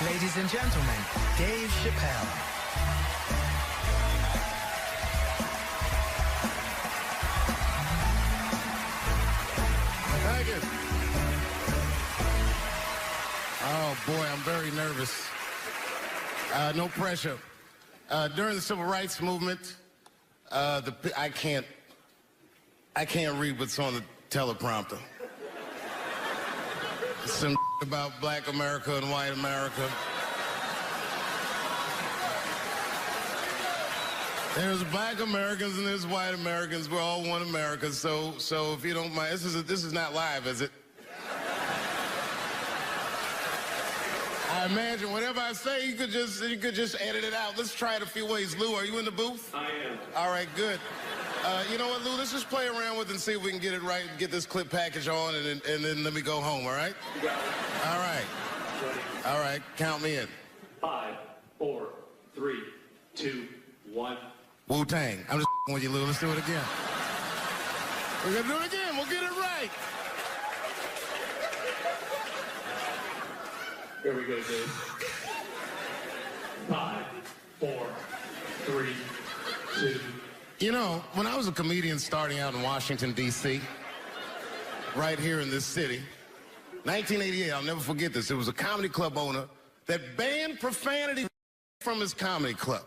Ladies and gentlemen, Dave Chappelle. Thank you. Oh boy, I'm very nervous. No pressure. During the Civil Rights Movement, I can't read what's on the teleprompter. Some about black America and white America. There's black Americans and there's white Americans. We're all one America. So if you don't mind, this is not live, is it? I imagine whatever I say, you could just edit it out. Let's try it a few ways. Lou, are you in the booth? I am. All right, good. You know what, Lou? Let's just play around with it and see if we can get it right and get this clip package on, and then let me go home, all right? You got it. All right. Ready. All right, count me in. 5, 4, 3, 2, 1. Wu-Tang. I'm just with you, Lou. Let's do it again. We're going to do it again. We'll get it right. Here we go, Dave. 5, 4, 3, 2. You know, when I was a comedian starting out in Washington, D.C., right here in this city, 1988, I'll never forget this. It was a comedy club owner that banned profanity from his comedy club.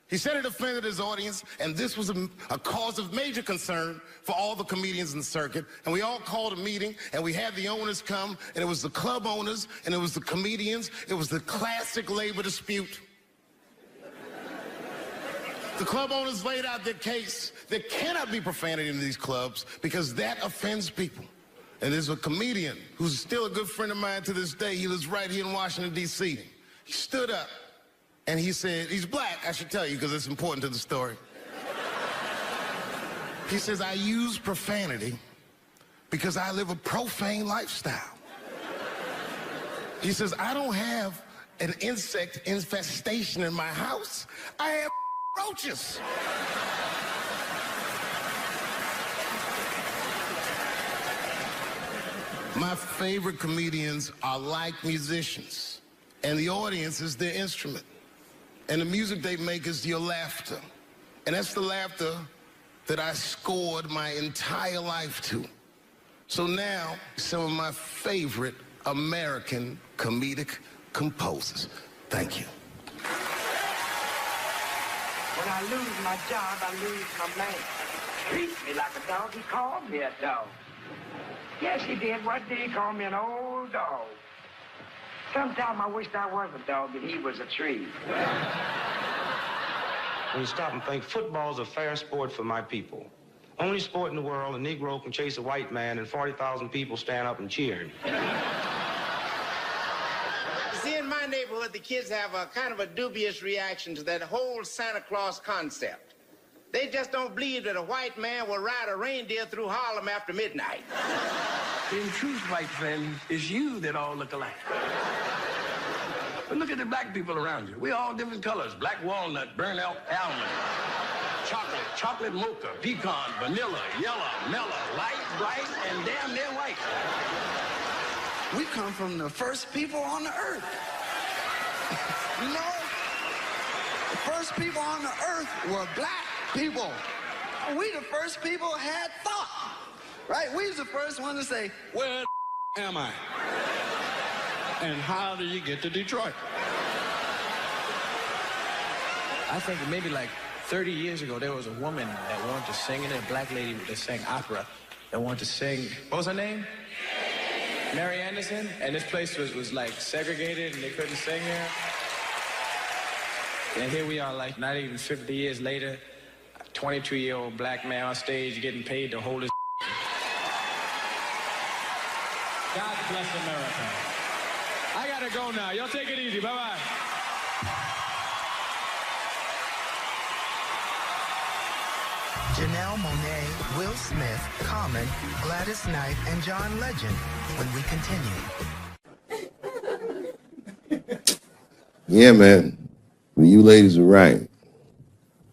He said it offended his audience, and this was a cause of major concern for all the comedians in the circuit. And we all called a meeting, and we had the owners come, and it was the club owners, and it was the comedians. It was the classic labor dispute. The club owners laid out their case. There cannot be profanity in these clubs because that offends people. And there's a comedian who's still a good friend of mine to this day. He lives right here in Washington, D.C. He stood up and he said, he's black, I should tell you because it's important to the story. He says, I use profanity because I live a profane lifestyle. He says, I don't have an insect infestation in my house. I have roaches. My favorite comedians are like musicians, and the audience is their instrument. And the music they make is your laughter. And that's the laughter that I scored my entire life to. So now, some of my favorite American comedic composers. Thank you. When I lose my job, I lose my man. Treats me like a dog. He called me a dog. Yes, he did. What did he call me? An old dog. Sometimes I wished I was a dog and he was a tree. When you stop and think, football's a fair sport for my people. Only sport in the world a Negro can chase a white man and 40,000 people stand up and cheer him. See, in my neighborhood, the kids have a kind of a dubious reaction to that whole Santa Claus concept. They just don't believe that a white man will ride a reindeer through Harlem after midnight. In truth, white friend, it's you that all look alike. But look at the black people around you. We're all different colors. Black walnut, burnt almond, chocolate mocha, pecan, vanilla, yellow, mellow, light, bright, and damn near white. We come from the first people on the earth. You know, the first people on the earth were black people. We the first people had thought, right? We was the first one to say, where am I? And how do you get to Detroit? I think maybe like 30 years ago, there was a woman that wanted to sing, and a black lady that sang opera that wanted to sing. What was her name? Mary Anderson. And this place was like segregated, and they couldn't sing here. And here we are, like not even 50 years later, a 22-year-old black man on stage getting paid to hold his. God bless America. I gotta go now. Y'all take it easy. Bye-bye. Janelle Monáe, Will Smith, Common, Gladys Knight, and John Legend when we continue. Yeah, man. You ladies are right.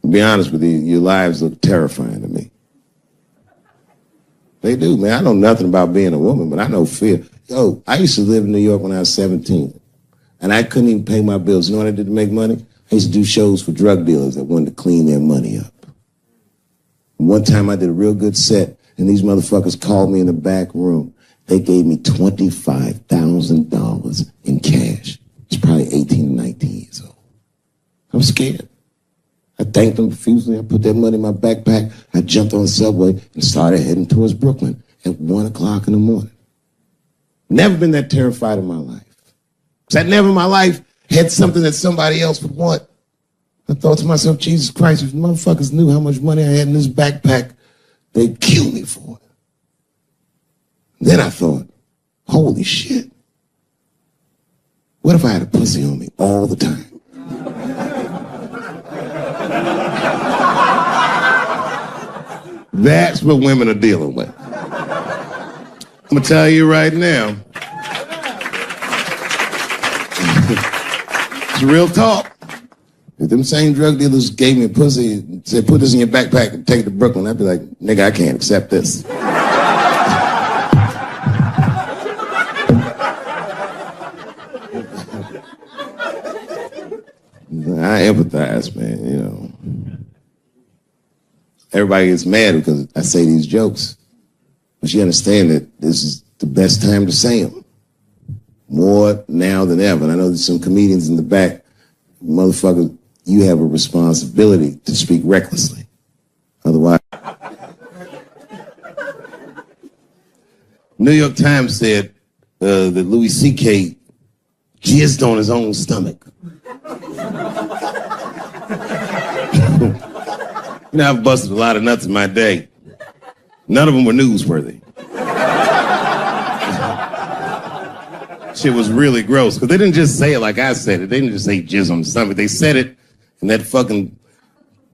To be honest with you, your lives look terrifying to me. They do, man. I know nothing about being a woman, but I know fear. Yo, I used to live in New York when I was 17. And I couldn't even pay my bills. You know what I did to make money? I used to do shows for drug dealers that wanted to clean their money up. And one time I did a real good set, and these motherfuckers called me in the back room. They gave me $25,000 in cash. It's probably 18 or 19 years old. I'm scared. I thanked them profusely. I put that money in my backpack. I jumped on the subway and started heading towards Brooklyn at 1 o'clock in the morning. Never been that terrified in my life. Because I never in my life had something that somebody else would want. I thought to myself, Jesus Christ, if motherfuckers knew how much money I had in this backpack, they'd kill me for it. Then I thought, holy shit. What if I had a pussy on me all the time? That's what women are dealing with. I'm gonna tell you right now. It's real talk. If them same drug dealers gave me a pussy and said, put this in your backpack and take it to Brooklyn, I'd be like, nigga, I can't accept this. I empathize, man, you know. Everybody gets mad because I say these jokes. But you understand that this is the best time to say them. More now than ever. And I know there's some comedians in the back. Motherfucker, you have a responsibility to speak recklessly. Otherwise. New York Times said that Louis C.K. jizzed on his own stomach. You know, I've busted a lot of nuts in my day. None of them were newsworthy. Shit was really gross. Because they didn't just say it like I said it. They didn't just say jizz on the stomach. They said it in that fucking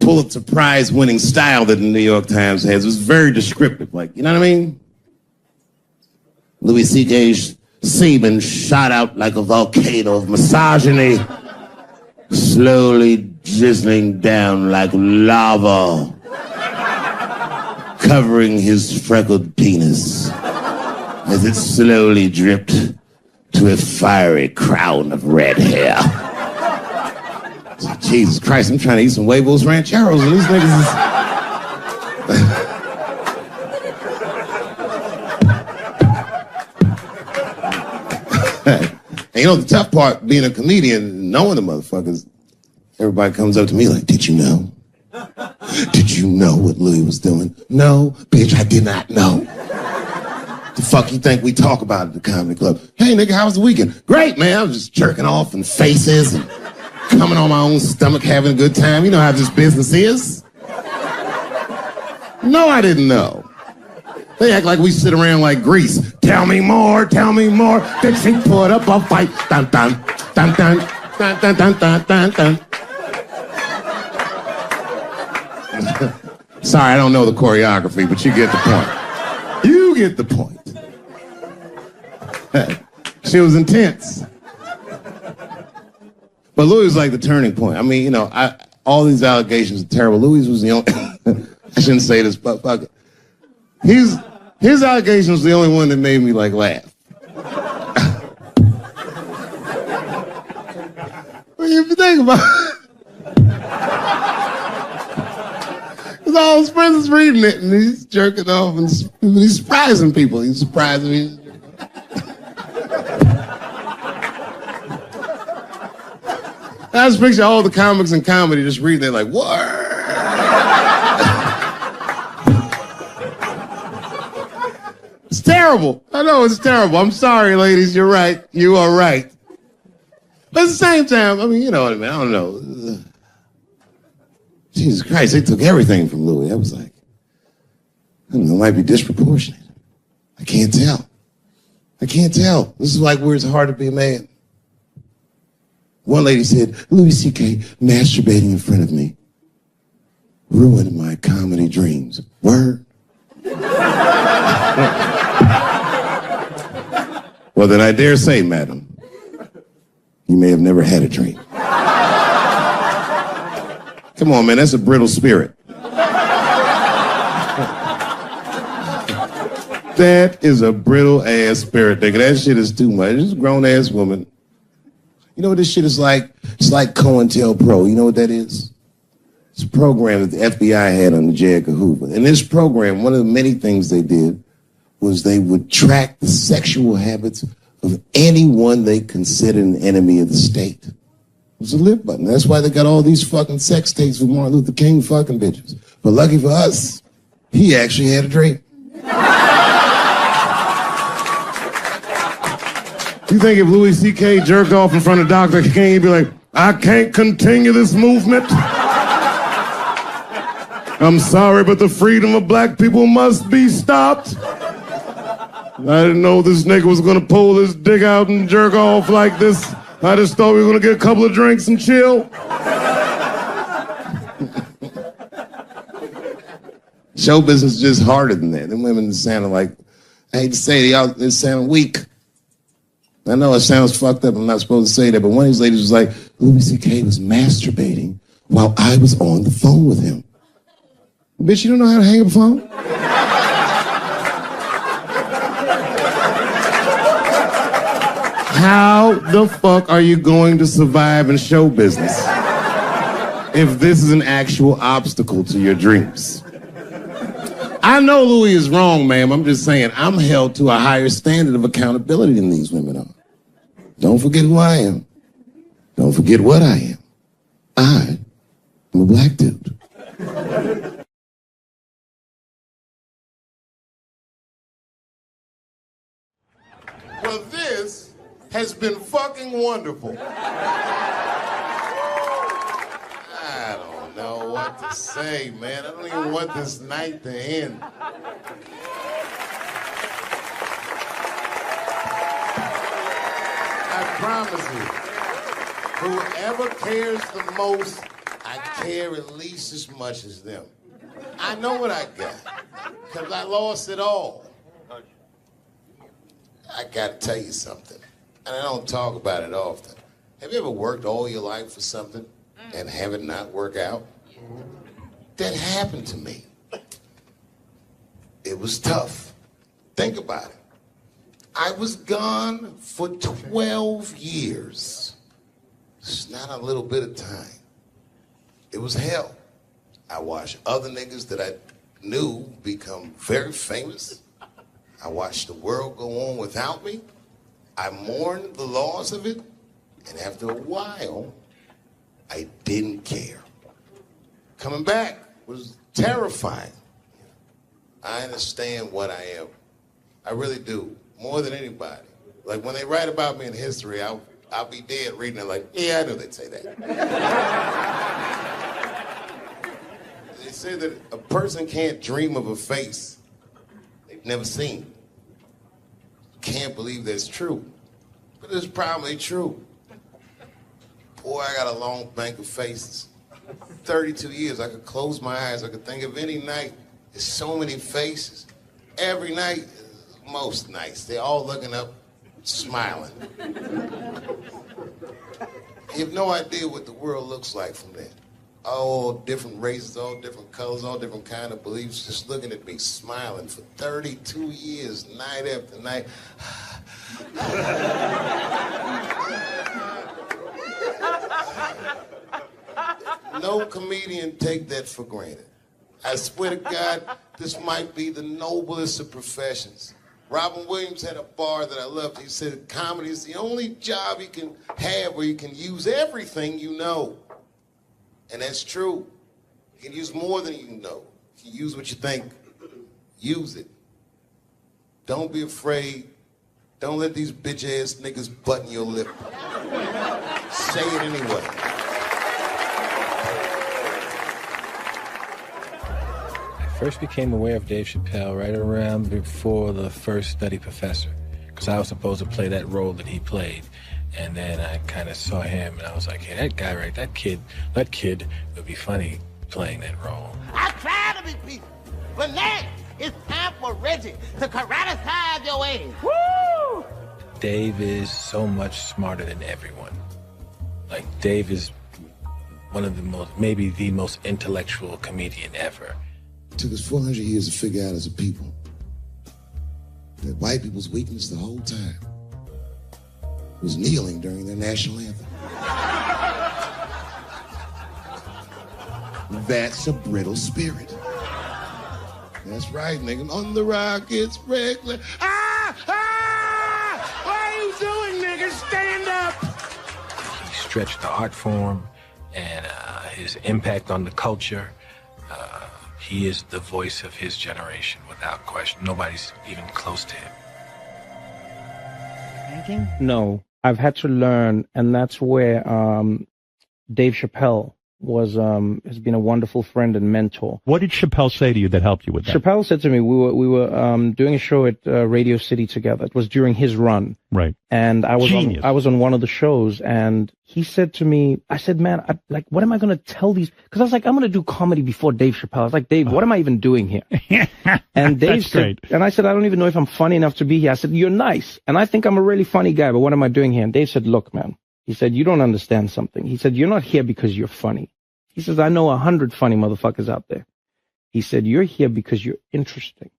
Pulitzer Prize winning style that the New York Times has. It was very descriptive. Like, you know what I mean? Louis C.K.'s semen shot out like a volcano of misogyny, slowly drizzling down like lava, covering his freckled penis as it slowly dripped to a fiery crown of red hair. Jesus Christ, I'm trying to eat some huevos rancheros and these niggas is... And you know, the tough part, being a comedian, knowing the motherfuckers, everybody comes up to me like, did you know? Did you know what Louis was doing? No, bitch, I did not know. The fuck you think we talk about at the comedy club? Hey, nigga, how was the weekend? Great, man. I was just jerking off in faces and coming on my own stomach, having a good time. You know how this business is. No, I didn't know. They act like we sit around like Grease. Tell me more, tell me more. Then she put up a fight. Dun, dun, dun, dun, dun, dun, dun, dun, dun, dun. Sorry, I don't know the choreography, but you get the point. You get the point. She was intense. But Louis was like the turning point. I mean, you know, all these allegations are terrible. Louis was the only... I shouldn't say this, but fuck it. His allegation was the only one that made me, like, laugh. Well, if you think about it, because all his friends is reading it, and he's jerking off, and he's surprising people. He's surprising me. I just picture all the comics in comedy just reading it like, what? It's terrible. I know it's terrible. I'm sorry, ladies. You're right. You are right. But at the same time, I mean, you know what I mean? I don't know. Jesus Christ, they took everything from Louis. I was like, I don't know, it might be disproportionate. I can't tell. I can't tell. This is like where it's hard to be a man. One lady said, Louis C.K. masturbating in front of me ruined my comedy dreams. Word? Well, then I dare say, madam, you may have never had a dream. Come on, man, that's a brittle spirit. That is a brittle ass spirit, nigga. That shit is too much. This grown ass woman. You know what this shit is like? It's like COINTELPRO. You know what that is? It's a program that the FBI had under J. Edgar Hoover. In this program, one of the many things they did was they would track the sexual habits of anyone they considered an enemy of the state. It was a live button. That's why they got all these fucking sex tapes with Martin Luther King fucking bitches. But lucky for us, he actually had a dream. You think if Louis C.K. jerked off in front of Dr. King, he'd be like, I can't continue this movement? I'm sorry, but the freedom of black people must be stopped. I didn't know this nigga was gonna pull his dick out and jerk off like this. I just thought we were gonna get a couple of drinks and chill. Show business is just harder than that. Them women sounded like, I hate to say it, they sound weak. I know it sounds fucked up, I'm not supposed to say that, but one of these ladies was like, Louis C.K. was masturbating while I was on the phone with him. Bitch, you don't know how to hang up a phone? How the fuck are you going to survive in show business if this is an actual obstacle to your dreams? I know Louis is wrong, ma'am. I'm just saying I'm held to a higher standard of accountability than these women are. Don't forget who I am. Don't forget what I am. I am a black dude. Well, this has been fucking wonderful. I don't know what to say, man. I don't even want this night to end. I promise you, whoever cares the most, I care at least as much as them. I know what I got, because I lost it all. I gotta tell you something, and I don't talk about it often. Have you ever worked all your life for something and have it not work out? That happened to me. It was tough. Think about it. I was gone for 12 years. It's not a little bit of time. It was hell. I watched other niggas that I knew become very famous. I watched the world go on without me. I mourned the loss of it. And after a while, I didn't care. Coming back was terrifying. I understand what I am. I really do. More than anybody. Like when they write about me in history, I'll be dead reading it like, yeah, I knew they'd say that. They say that a person can't dream of a face they've never seen. Can't believe that's true. But it's probably true. Boy, I got a long bank of faces. 32 years, I could close my eyes. I could think of any night. There's so many faces. Every night, most nights, they're all looking up, smiling. You have no idea what the world looks like from there. All different races, all different colors, all different kind of beliefs, just looking at me, smiling for 32 years, night after night. No comedian take that for granted. I swear to God, this might be the noblest of professions. Robin Williams had a bar that I loved. He said comedy is the only job you can have where you can use everything you know. And that's true. You can use more than you know. You can use what you think. Use it. Don't be afraid. Don't let these bitch-ass niggas button your lip. Say it anyway. I first became aware of Dave Chappelle right around before the first Nutty Professor, because I was supposed to play that role that he played. And then I kind of saw him, and I was like, hey, that guy, right, that kid would be funny playing that role. I try to be peaceful, but now it's time for Reggie to karate-size your ass. Woo! Dave is so much smarter than everyone. Like, Dave is one of the most, maybe the most intellectual comedian ever. It took us 400 years to figure out as a people that white people's weakness the whole time was kneeling during their national anthem. That's a brittle spirit. That's right, nigga. On the rockets, reckless. Ah! Ah! What are you doing, nigga? Stand up! He stretched the art form and his impact on the culture. He is the voice of his generation, without question. Nobody's even close to him. Thinking? No, I've had to learn, and that's where Dave Chappelle has been a wonderful friend and mentor. What did Chappelle say to you that helped you with that? Chappelle said to me, we were doing a show at Radio City together. It was during his run. Right. And I was on one of the shows, and he said to me, I said, man, what am I going to tell these? Because I was like, I'm going to do comedy before Dave Chappelle. I was like, Dave, what am I even doing here? And Dave said, and I said, I don't even know if I'm funny enough to be here. I said, you're nice, and I think I'm a really funny guy, but what am I doing here? And Dave said, look, man, he said, you don't understand something. He said, you're not here because you're funny. He says, I know 100 funny motherfuckers out there. He said, you're here because you're interesting.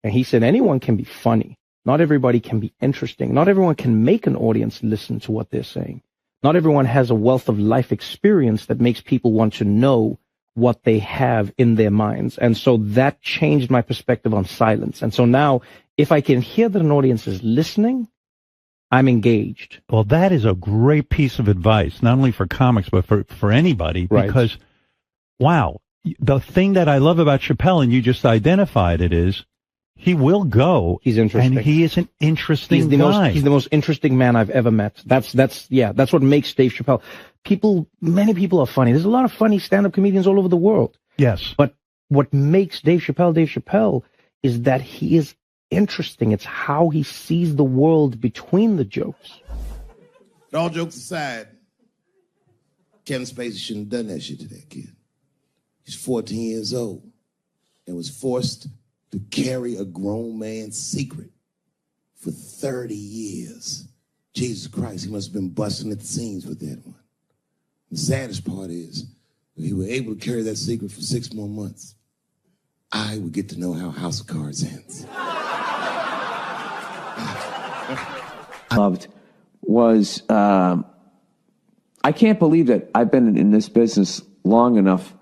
And he said, anyone can be funny. Not everybody can be interesting. Not everyone can make an audience listen to what they're saying. Not everyone has a wealth of life experience that makes people want to know what they have in their minds. And so that changed my perspective on silence. And so now, if I can hear that an audience is listening, I'm engaged. Well, that is a great piece of advice, not only for comics, but for anybody, because, wow, the thing that I love about Chappelle, and you just identified it, is he will go. He's interesting. And he is an interesting guy. He's the most interesting man I've ever met. That's what makes Dave Chappelle. Many people are funny. There's a lot of funny stand-up comedians all over the world. Yes. But what makes Dave Chappelle is that he is interesting. It's how he sees the world between the jokes. But all jokes aside, Kevin Spacey shouldn't have done that shit to that kid. He's 14 years old and was forced to carry a grown man's secret for 30 years. Jesus Christ, he must have been busting at the seams with that one. The saddest part is, if he were able to carry that secret for 6 more months, I would get to know how House of Cards ends. Loved was, I can't believe that I've been in this business long enough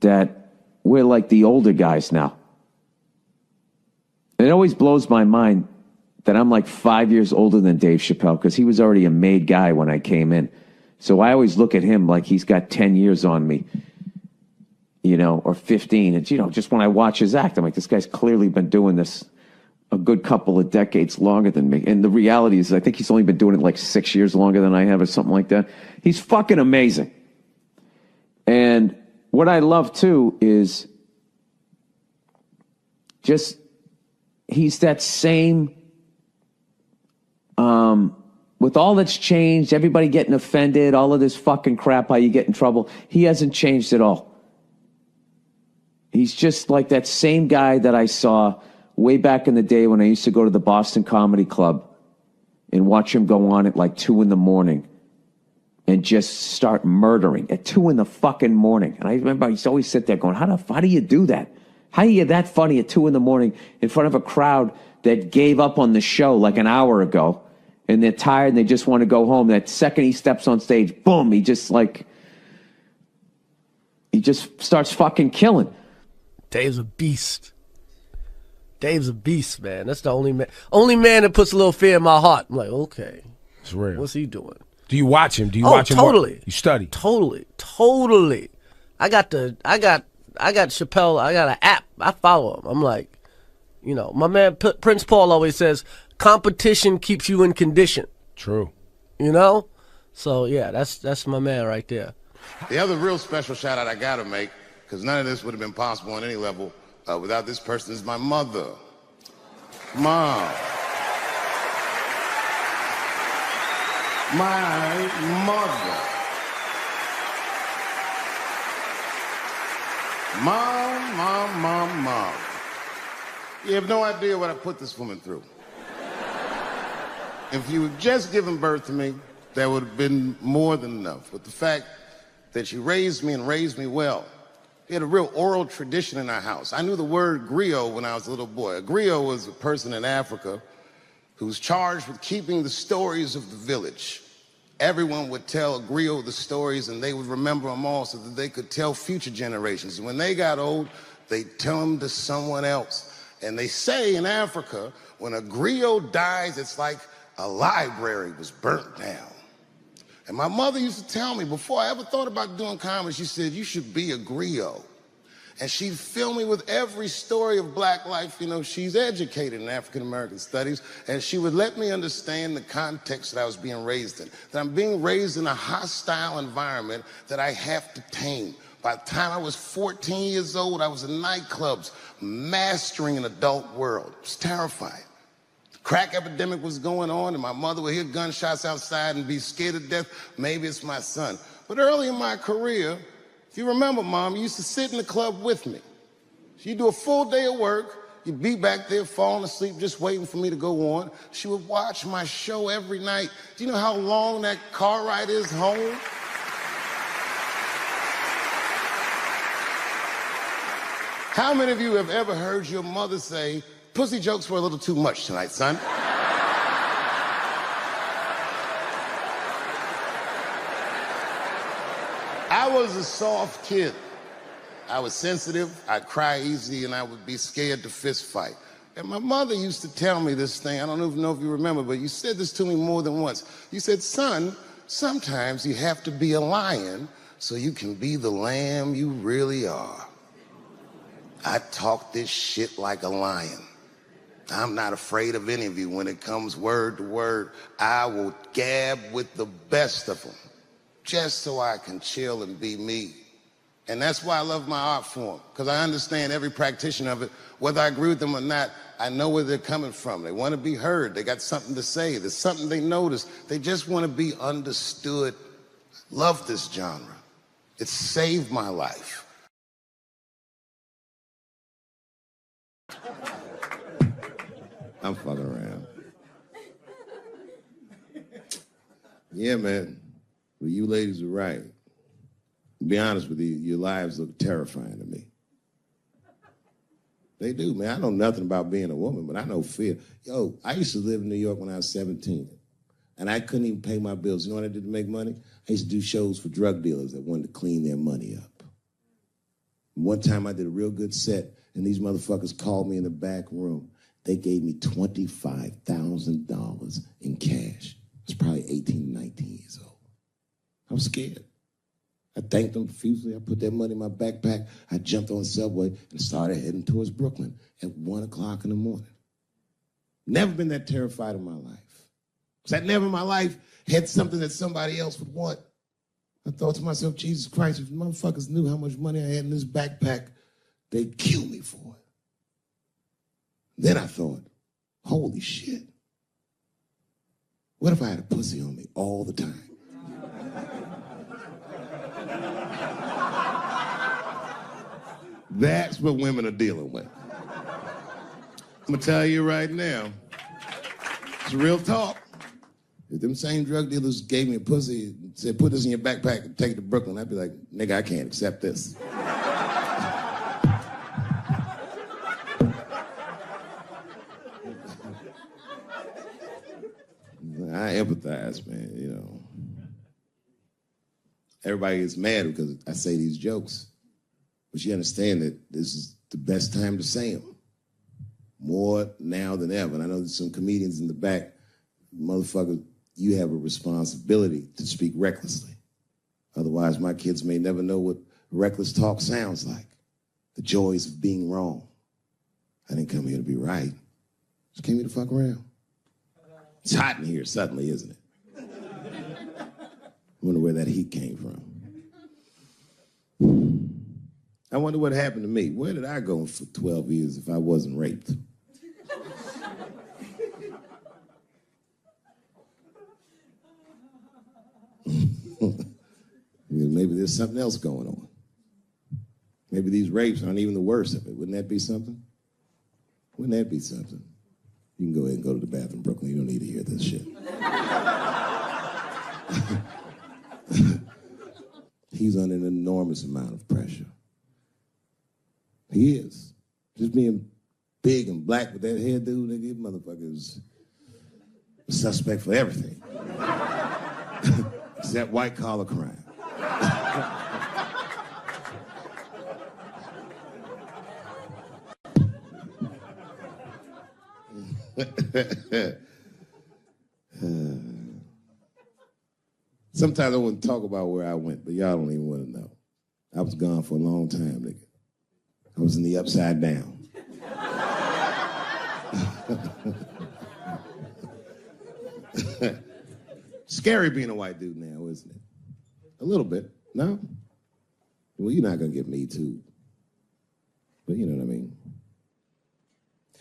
that we're like the older guys now. It always blows my mind that I'm like 5 years older than Dave Chappelle, because he was already a made guy when I came in. So I always look at him like he's got 10 years on me, or 15. And, just when I watch his act, I'm like, this guy's clearly been doing this a good couple of decades longer than me. And the reality is, I think he's only been doing it like 6 years longer than I have, or something like that. He's fucking amazing. And what I love too is just, he's that same, with all that's changed, everybody getting offended, all of this fucking crap, how you get in trouble, he hasn't changed at all. He's just like that same guy that I saw way back in the day when I used to go to the Boston Comedy Club and watch him go on at like 2 a.m. and just start murdering at 2 a.m. And I remember I used to always sit there going, how do you do that? How are you that funny at 2 a.m. in front of a crowd that gave up on the show like an hour ago, and they're tired and they just want to go home? That second he steps on stage, boom, he just starts fucking killing. Dave's a beast. Dave's a beast, man. That's the only man that puts a little fear in my heart. I'm like, okay, it's real. What's he doing? Do you watch him? Watch him? Totally. You study? Totally. I got Chappelle. I got an app. I follow him. I'm like, my man Prince Paul always says, competition keeps you in condition. True. So yeah, that's my man right there. The other real special shout out I gotta make, because none of this would have been possible on any level without this person, is my mother. Mom. My mother. Mom. You have no idea what I put this woman through. If you had just given birth to me, that would have been more than enough. But the fact that she raised me and raised me well, we had a real oral tradition in our house. I knew the word griot when I was a little boy. A griot was a person in Africa who was charged with keeping the stories of the village. Everyone would tell a griot the stories, and they would remember them all so that they could tell future generations. And when they got old, they'd tell them to someone else. And they say in Africa, when a griot dies, it's like a library was burnt down. And my mother used to tell me, before I ever thought about doing comedy, she said, you should be a griot. And she'd fill me with every story of black life. You know, she's educated in African-American studies, and she would let me understand the context that I was being raised in, that I'm being raised in a hostile environment that I have to tame. By the time I was 14 years old, I was in nightclubs, mastering an adult world. It was terrifying. The crack epidemic was going on, and my mother would hear gunshots outside and be scared to death. Maybe it's my son. But early in my career, if you remember, Mom, you used to sit in the club with me. She'd do a full day of work. You'd be back there falling asleep, just waiting for me to go on. She would watch my show every night. Do you know how long that car ride is home? How many of you have ever heard your mother say, pussy jokes were a little too much tonight, son? I was a soft kid. I was sensitive, I'd cry easy, and I would be scared to fist fight. And my mother used to tell me this thing, I don't even know if you remember, but you said this to me more than once. You said, son, sometimes you have to be a lion so you can be the lamb you really are. I talk this shit like a lion. I'm not afraid of any of you. When it comes word to word, I will gab with the best of them, just so I can chill and be me. And that's why I love my art form, because I understand every practitioner of it. Whether I agree with them or not, I know where they're coming from. They want to be heard. They got something to say. There's something they notice. They just want to be understood. Love this genre. It saved my life. I'm fucking around. Yeah, man. Well, you ladies are right. To be honest with you, your lives look terrifying to me. They do, man. I know nothing about being a woman, but I know fear. Yo, I used to live in New York when I was 17, and I couldn't even pay my bills. You know what I did to make money? I used to do shows for drug dealers that wanted to clean their money up. One time I did a real good set, and these motherfuckers called me in the back room. They gave me $25,000 in cash. I was probably 18, 19 years old. I was scared. I thanked them profusely. I put that money in my backpack. I jumped on the subway and started heading towards Brooklyn at 1 o'clock in the morning. Never been that terrified in my life. Because I never in my life had something that somebody else would want. I thought to myself, Jesus Christ, if motherfuckers knew how much money I had in this backpack, they'd kill me for it. Then I thought, holy shit. What if I had a pussy on me all the time? That's what women are dealing with. I'm gonna tell you right now, it's real talk. If them same drug dealers gave me a pussy and said, put this in your backpack and take it to Brooklyn, I'd be like, nigga, I can't accept this. I empathize, man, you know. Everybody gets mad because I say these jokes. But you understand that this is the best time to say them. More now than ever. And I know there's some comedians in the back. Motherfucker, you have a responsibility to speak recklessly. Otherwise, my kids may never know what reckless talk sounds like. The joys of being wrong. I didn't come here to be right. Just came here to fuck around. It's hot in here suddenly, isn't it? I wonder where that heat came from. I wonder what happened to me. Where did I go for 12 years if I wasn't raped? Maybe there's something else going on. Maybe these rapes aren't even the worst of it. Wouldn't that be something? Wouldn't that be something? You can go ahead and go to the bathroom, Brooklyn. You don't need to hear this shit. He's under an enormous amount of pressure. He is. Just being big and black with that hairdo, nigga, motherfuckers. a suspect for everything. Except white-collar crime. Sometimes I wouldn't talk about where I went, but y'all don't even want to know. I was gone for a long time, nigga. I was in the upside down. Scary being a white dude now, isn't it? A little bit, no? Well, you're not gonna get me too. But you know what I mean.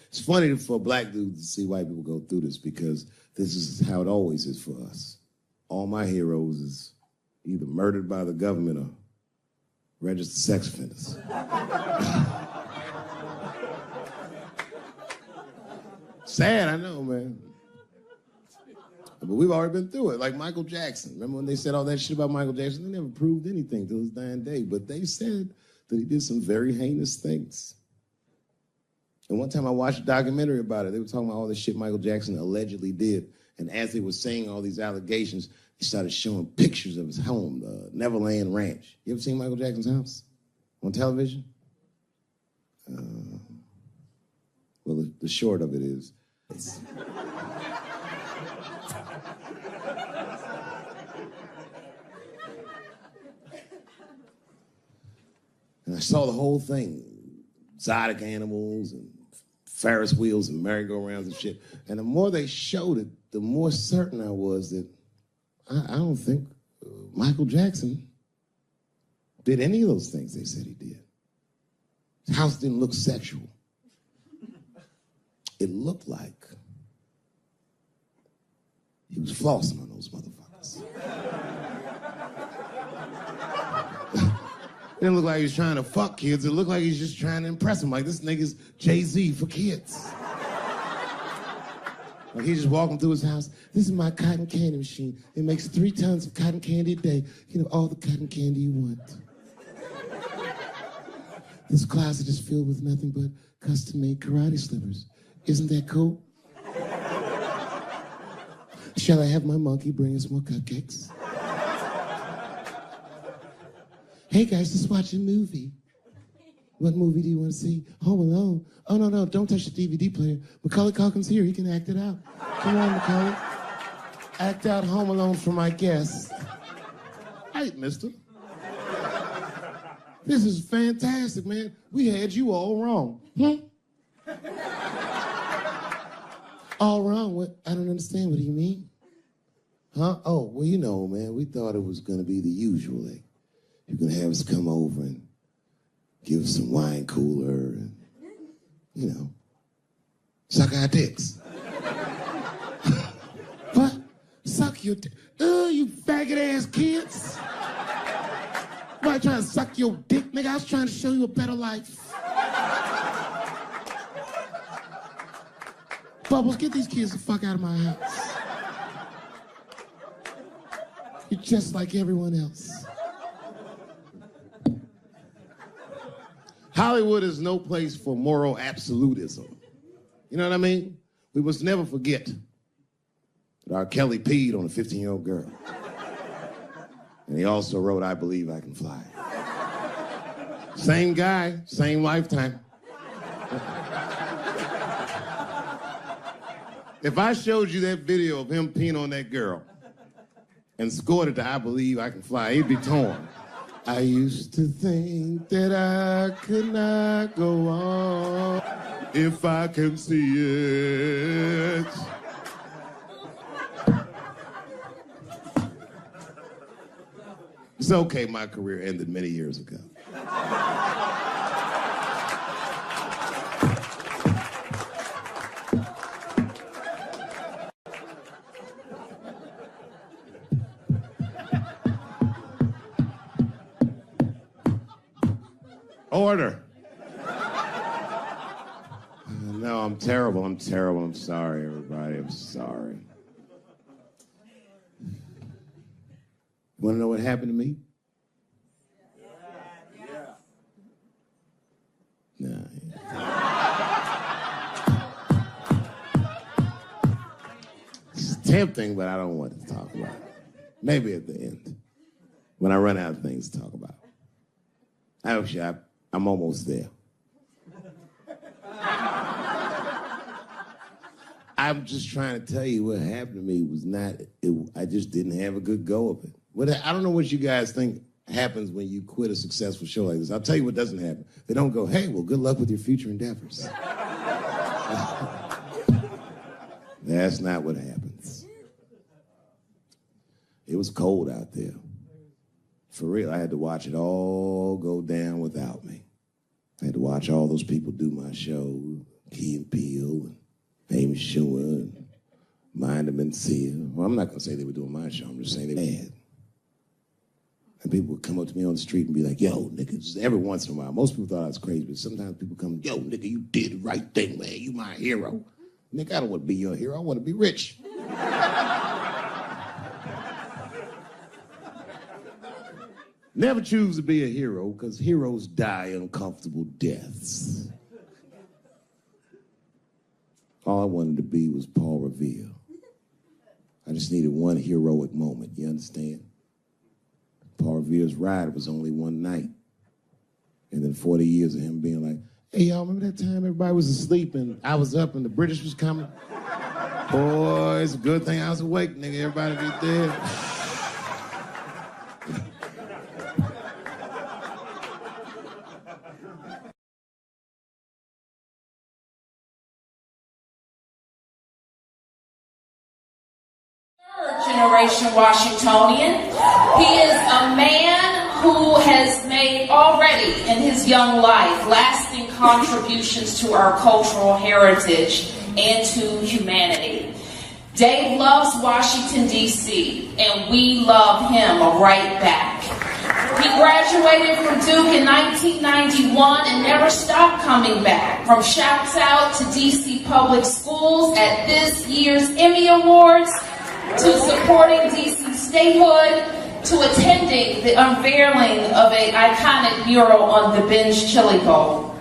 It's funny for black dudes to see white people go through this because this is how it always is for us. All my heroes is either murdered by the government or registered sex offenders. Sad, I know, man. But we've already been through it, like Michael Jackson. Remember when they said all that shit about Michael Jackson? They never proved anything till his dying day, but they said that he did some very heinous things. And one time I watched a documentary about it. They were talking about all the shit Michael Jackson allegedly did. And as they were saying all these allegations, they started showing pictures of his home, the Neverland Ranch. You ever seen Michael Jackson's house on television? Well, the short of it is, and I saw the whole thing, exotic animals and Ferris wheels and merry-go-rounds and shit. And the more they showed it, the more certain I was that I don't think Michael Jackson did any of those things they said he did. His house didn't look sexual. It looked like he was flossing on those motherfuckers. It didn't look like he was trying to fuck kids. It looked like he's just trying to impress them. Like, this nigga's Jay-Z for kids. Like, he's just walking through his house. This is my cotton candy machine. It makes 3 tons of cotton candy a day. You know, all the cotton candy you want. This closet is filled with nothing but custom-made karate slippers. Isn't that cool? Shall I have my monkey bring us more cupcakes? Hey guys, let's watch a movie. What movie do you want to see? Home Alone. Oh, no, don't touch the DVD player. Macaulay Culkin's here, he can act it out. Come on, Macaulay. Act out Home Alone for my guests. Hey, mister. This is fantastic, man. We had you all wrong. All wrong? What? I don't understand. What do you mean? Huh? Oh, well, you know, man, we thought it was going to be the usual. Like, you're going to have us come over and give us some wine cooler and, you know, suck our dicks. What? Suck your dick? You faggot-ass kids. Why trying to suck your dick, nigga? I was trying to show you a better life. Bubbles, get these kids the fuck out of my house. You're just like everyone else. Hollywood is no place for moral absolutism. You know what I mean? We must never forget that R. Kelly peed on a 15-year-old girl. And he also wrote, I Believe I Can Fly. Same guy, same lifetime. If I showed you that video of him peeing on that girl and scored it to I Believe I Can Fly, he'd be torn. I used to think that I could not go on if I can see it. It's okay, my career ended many years ago. Order. No, I'm terrible. I'm sorry, everybody. I'm sorry. You want to know what happened to me? Nah. tempting, but I don't want to talk about it. Maybe at the end, when I run out of things to talk about. I'm almost there. I'm just trying to tell you what happened to me was I just didn't have a good go of it. I don't know what you guys think happens when you quit a successful show like this. I'll tell you what doesn't happen. They don't go, hey, well, good luck with your future endeavors. That's not what happens. It was cold out there. For real, I had to watch it all go down without me. I had to watch all those people do my show, Key and Peele, and Amy Schumer, and Mind and Mencia. Well, I'm not going to say they were doing my show. I'm just saying they were bad. And people would come up to me on the street and be like, yo, nigga, just every once in a while. Most people thought I was crazy, but sometimes people come, yo, nigga, you did the right thing, man. You my hero. Nigga, I don't want to be your hero. I want to be rich. Never choose to be a hero, because heroes die uncomfortable deaths. All I wanted to be was Paul Revere. I just needed one heroic moment, you understand? Paul Revere's ride was only one night. And then 40 years of him being like, hey, y'all, remember that time everybody was asleep and I was up and the British was coming? Boy, it's a good thing I was awake, nigga. Everybody be dead. Generation Washingtonian. He is a man who has made already in his young life lasting contributions to our cultural heritage and to humanity. Dave loves Washington, D.C., and we love him right back. He graduated from Duke in 1991 and never stopped coming back. From shouts out to D.C. public schools at this year's Emmy Awards, to supporting D.C. statehood, to attending the unveiling of an iconic mural on the Ben's Chili Bowl.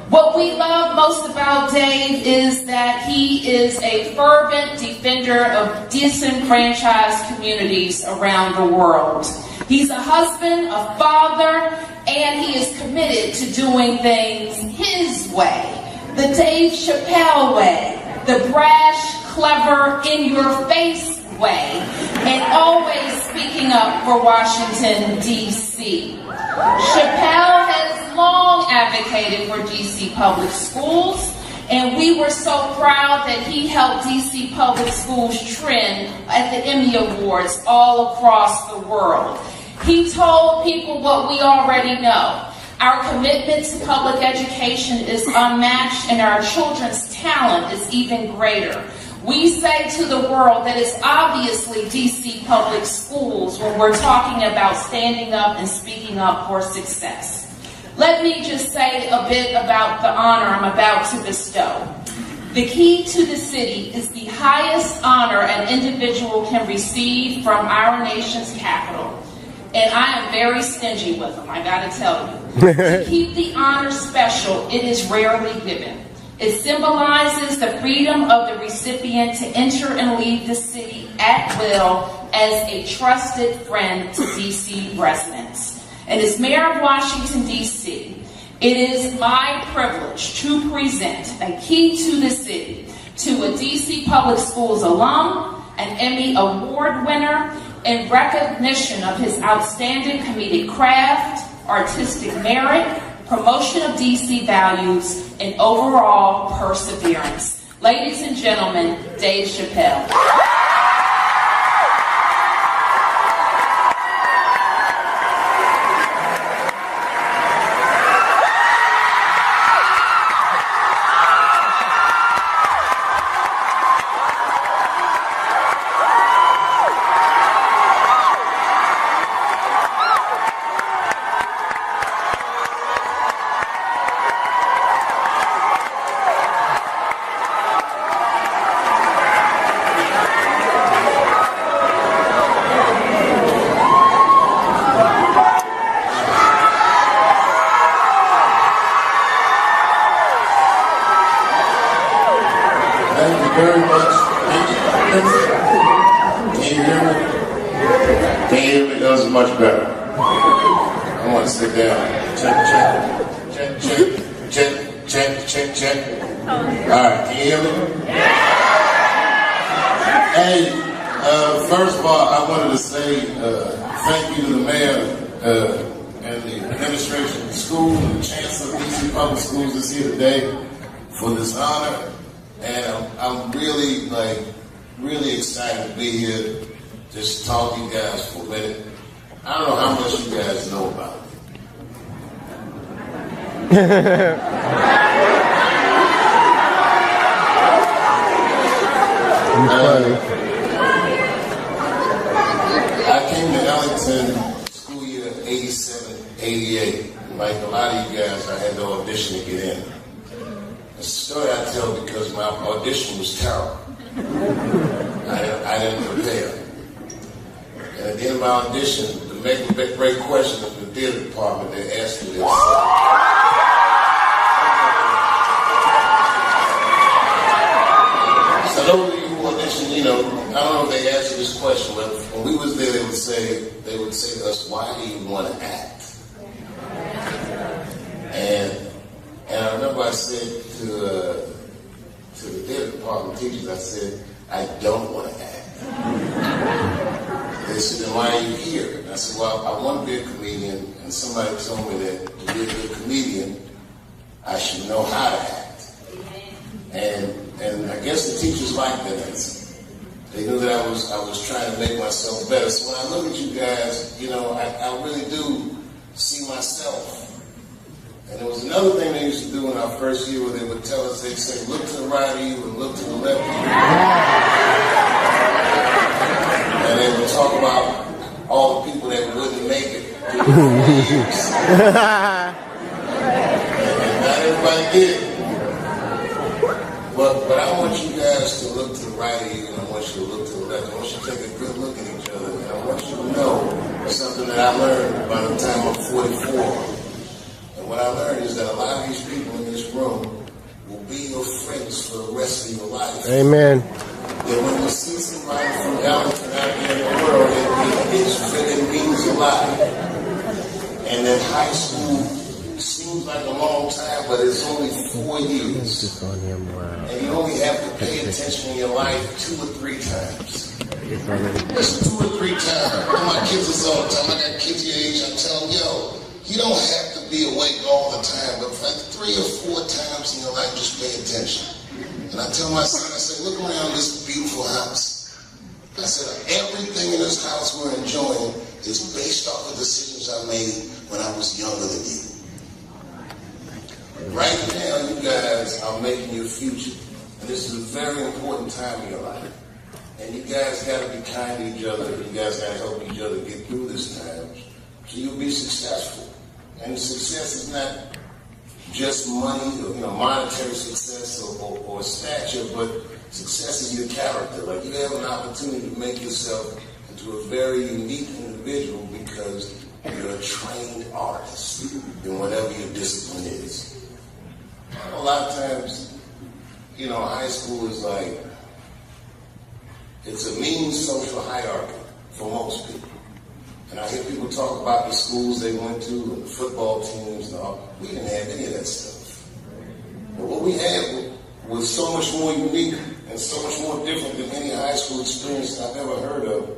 What we love most about Dave is that he is a fervent defender of disenfranchised communities around the world. He's a husband, a father, and he is committed to doing things his way, the Dave Chappelle way, the brash, clever, in-your-face way, and always speaking up for Washington, D.C. Chappelle has long advocated for D.C. public schools, and we were so proud that he helped D.C. public schools trend at the Emmy Awards all across the world. He told people what we already know. Our commitment to public education is unmatched, and our children's talent is even greater. We say to the world that it's obviously D.C. public schools when we're talking about standing up and speaking up for success. Let me just say a bit about the honor I'm about to bestow. The key to the city is the highest honor an individual can receive from our nation's capital. And I am very stingy with them, I gotta tell you. To keep the honor special, it is rarely given. It symbolizes the freedom of the recipient to enter and leave the city at will as a trusted friend to D.C. residents. And as Mayor of Washington, D.C., it is my privilege to present a key to the city to a D.C. Public Schools alum, an Emmy Award winner, in recognition of his outstanding comedic craft, artistic merit, promotion of D.C. values, and overall perseverance. Ladies and gentlemen, Dave Chappelle. Thank you very much. Can you hear me? Can you hear me? That was much better. I want to sit down. Check. All right, can you hear me? Hey, first of all, I wanted to say thank you to the mayor and the administration of the school and the chancellor of DC Public Schools that's here today for this honor. And I'm really, really excited to be here, just talk to you guys for a minute. I don't know how much you guys know about me. I came to Ellington school year 87, 88. Like a lot of you guys, I had to audition to get in. It's a story I tell because my audition was terrible. I didn't prepare. And at the end of my audition, to make a great question of the theater department, they asked me this. So those of you who audition, I don't know if they asked you this question, but when we was there, they would say to us, why do you want to act? And I remember I said to the theater department teachers, I said, I don't want to act. They said, then why are you here? And I said, well, I want to be a comedian, and somebody told me that to be a good comedian, I should know how to act. And I guess the teachers liked that answer. They knew that I was trying to make myself better. So when I look at you guys, I really do see myself. And there was another thing they used to do in our first year where they would tell us, they'd say, look to the right of you and look to the left of you. And they would talk about all the people that wouldn't make it through 4 years. And not everybody did. But I want you guys to look to the right of you and I want you to look to the left. I want you to take a good look at each other. And I want you to know something that I learned by the time I'm 44. What I learned is that a lot of these people in this room will be your friends for the rest of your life. Amen. And when you see somebody from Ellington out there in the world, it means a lot. And that high school seems like a long time, but it's only 4 years. And you only have to pay attention in your life 2 or 3 times. Just 2 or 3 times. My kids is all the time. I got kids your age. I tell them, yo, you don't have to be awake all the time, but like 3 or 4 times in your life, just pay attention. And I tell my son, I say, look around this beautiful house. I said, everything in this house we're enjoying is based off of decisions I made when I was younger than you. Right now, you guys are making your future. And this is a very important time in your life. And you guys got to be kind to each other. You guys got to help each other get through this time so you'll be successful. And success is not just money, monetary success or stature, but success is your character. Like you have an opportunity to make yourself into a very unique individual because you're a trained artist in whatever your discipline is. A lot of times, high school is it's a mean social hierarchy for most people. And I hear people talk about the schools they went to and the football teams and all. We didn't have any of that stuff. But what we had was so much more unique and so much more different than any high school experience I've ever heard of.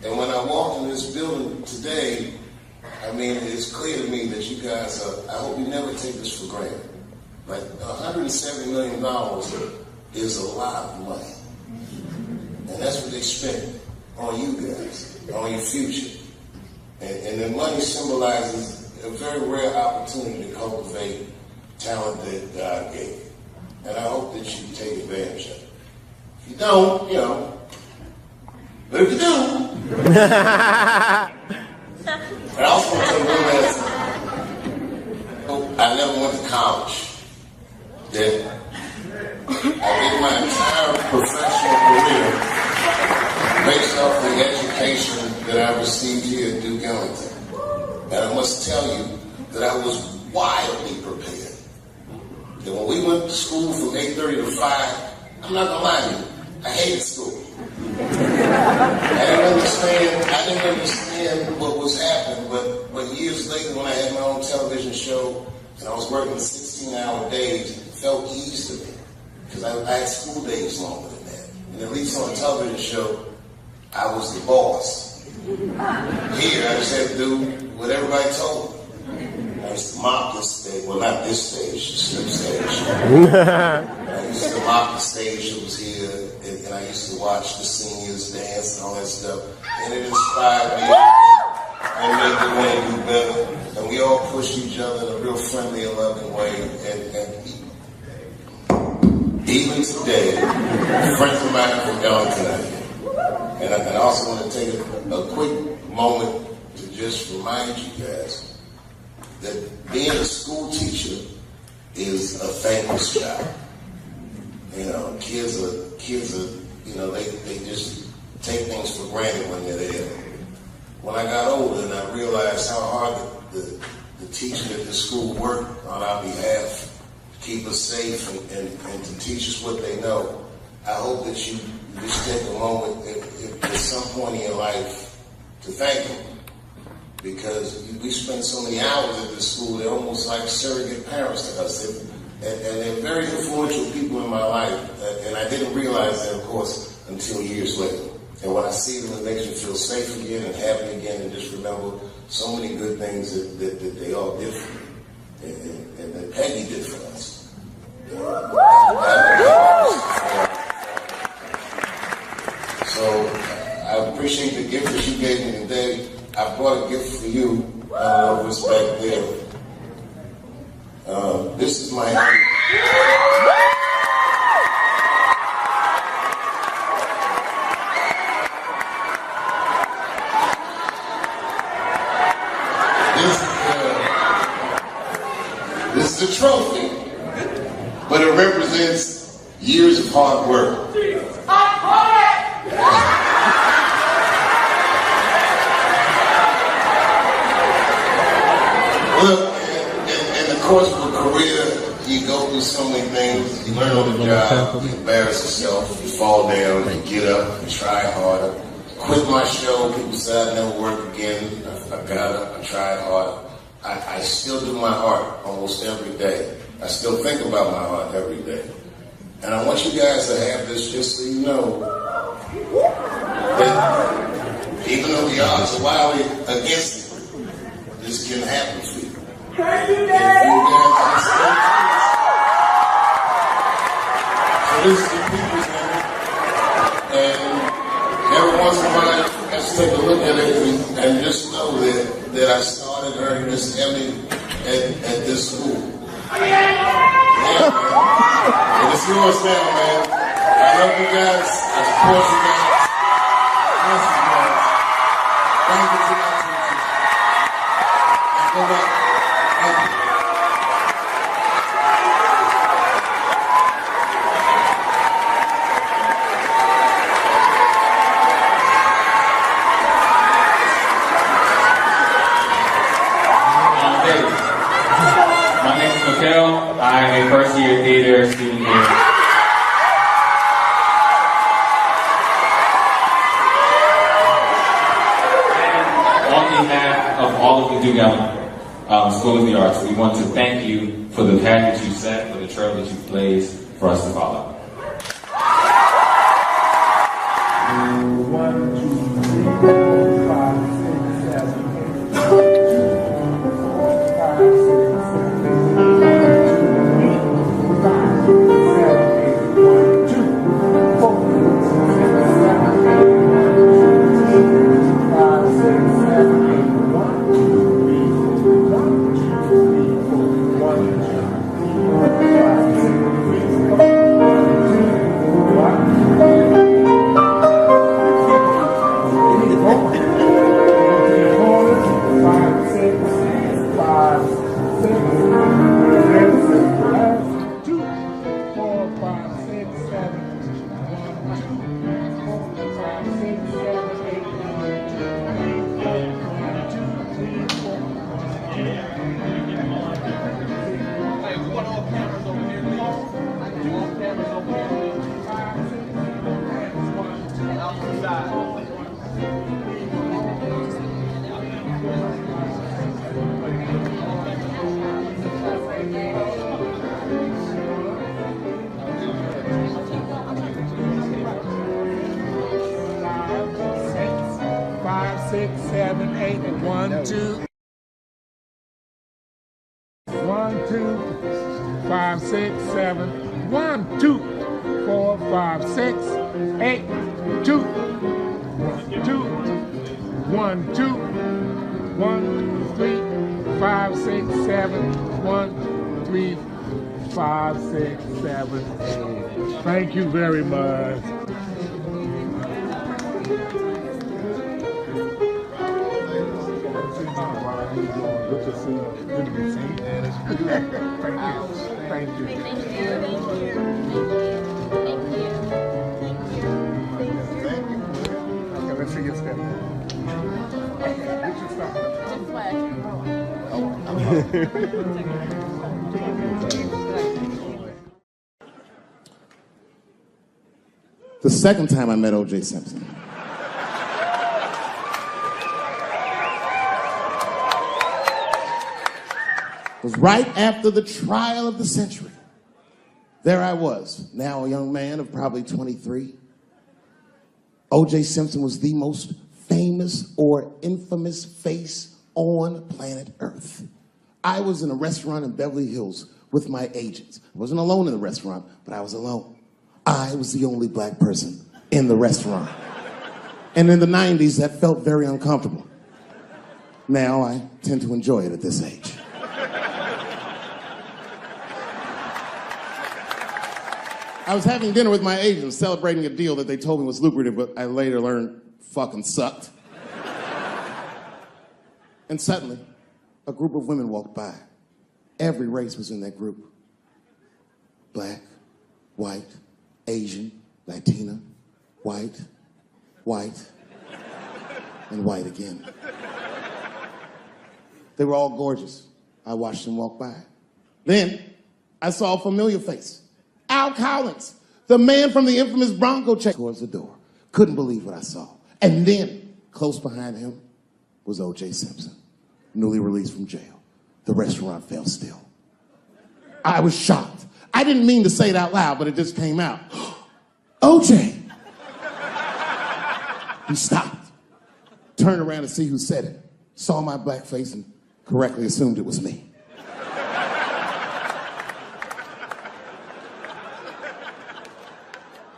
And when I walk in this building today, it's clear to me that you guys I hope you never take this for granted. Like $170 million is a lot of money. And that's what they spent on you guys, on your future. And the money symbolizes a very rare opportunity to cultivate talent that God gave you. And I hope that you take advantage of it. If you don't, but if you do, I also want to tell you one last thing. I never went to college. I did my entire professional career based off the education that I received here at Duke Ellington. And I must tell you that I was wildly prepared. That when we went to school from 8:30 to 5, I'm not gonna lie to you, I hated school. I didn't understand what was happening, but years later when I had my own television show and I was working 16-hour days, it felt easy to me. Because I had school days longer than that. And at least on a television show, I was the boss. Here, I just had to do what everybody told me. I used to mop this stage. Well, not this stage, the slip stage. I used to mop the stage that was here, and I used to watch the seniors dance and all that stuff. And it inspired me and made me want to do better. And we all pushed each other in a real friendly and loving way. And even today, friends of mine from Ellington. And I also want to take a quick moment to just remind you guys that being a school teacher is a thankless job. You know, kids are, you know, they just take things for granted when they're there. When I got older and I realized how hard the teachers at the school work on our behalf to keep us safe and to teach us what they know, I hope that you just take a moment at some point in your life to thank them. Because we spend so many hours at this school, they're almost like surrogate parents to us. And they're very influential people in my life. And I didn't realize that, of course, until years later. And when I see them, it makes me feel safe again and happy again, and just remember so many good things that they all did for me. And that Peggy did for us. So I appreciate the gift that you gave me today. I brought a gift for you. I don't know if it's back there. This is my This is a trophy, but it represents years of hard work. Look, in the course of a career, you go through so many things. You learn on the job, you embarrass yourself, you fall down, you get up, you try harder. Quit my show, people said I'd never work again. I got up, I tried harder. I still do my heart almost every day. I still think about my heart every day. And I want you guys to have this just so you know that even though the odds are wildly against it, this can happen for you. And you guys so this is the people's name. And every once in a while, let's take a look at it and just know that I started earning this Emmy at this school. Yeah, man. And it's yours now, man. I love you guys. I support you guys. Thank you, guys. Thank you to my teachers. And go back. Thank you. My name is Chappelle. I'm a first-year theater student here. And on behalf of all of the Duke Ellington School of the Arts, we want to thank you for the path that you set, for the trail that you blazed for us to follow. 1, 2, 3, 4, 5, 6, 7, 8. 6, 7, 8. 1, 2. 1, 2, 5, 6, 7. 1, 2, 4, 5, 6, 8, 2, 1, 2, 1, 2, 1, 3, 5, 6, 7, 1, 3, 5, 6, 7, 8. Thank you very much. Good to see you. Good to be seen. Thank you. Thank you. Thank you. Okay, let's see your step. Get your stuff. The second time I met O.J. Simpson, was right after the trial of the century. There I was, now a young man of probably 23. O.J. Simpson was the most famous or infamous face on planet Earth. I was in a restaurant in Beverly Hills with my agents. I wasn't alone in the restaurant, but I was alone. I was the only black person in the restaurant. And in the 90s, that felt very uncomfortable. Now I tend to enjoy it at this age. I was having dinner with my agents, celebrating a deal that they told me was lucrative, but I later learned fucking sucked. And suddenly, a group of women walked by. Every race was in that group. Black, white, Asian, Latina, white, and white again. They were all gorgeous. I watched them walk by. Then, I saw a familiar face. Al Collins, the man from the infamous Bronco check, towards the door. Couldn't believe what I saw. And then, close behind him, was O.J. Simpson, newly released from jail. The restaurant fell still. I was shocked. I didn't mean to say it out loud, but it just came out. O.J. He stopped, turned around to see who said it, saw my black face, and correctly assumed it was me.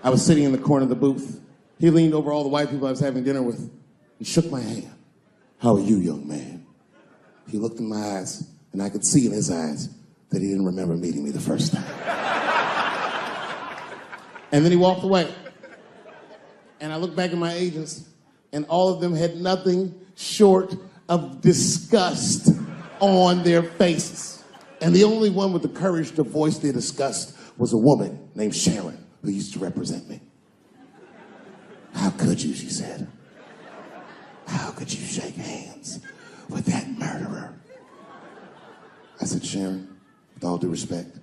I was sitting in the corner of the booth. He leaned over all the white people I was having dinner with and shook my hand. How are you, young man? He looked in my eyes, and I could see in his eyes that he didn't remember meeting me the first time. And then he walked away. And I looked back at my agents, and all of them had nothing short of disgust on their faces. And the only one with the courage to voice their disgust was a woman named Sharon, who used to represent me. How could you, she said. How could you shake hands with that murderer? I said, Sharon, with all due respect,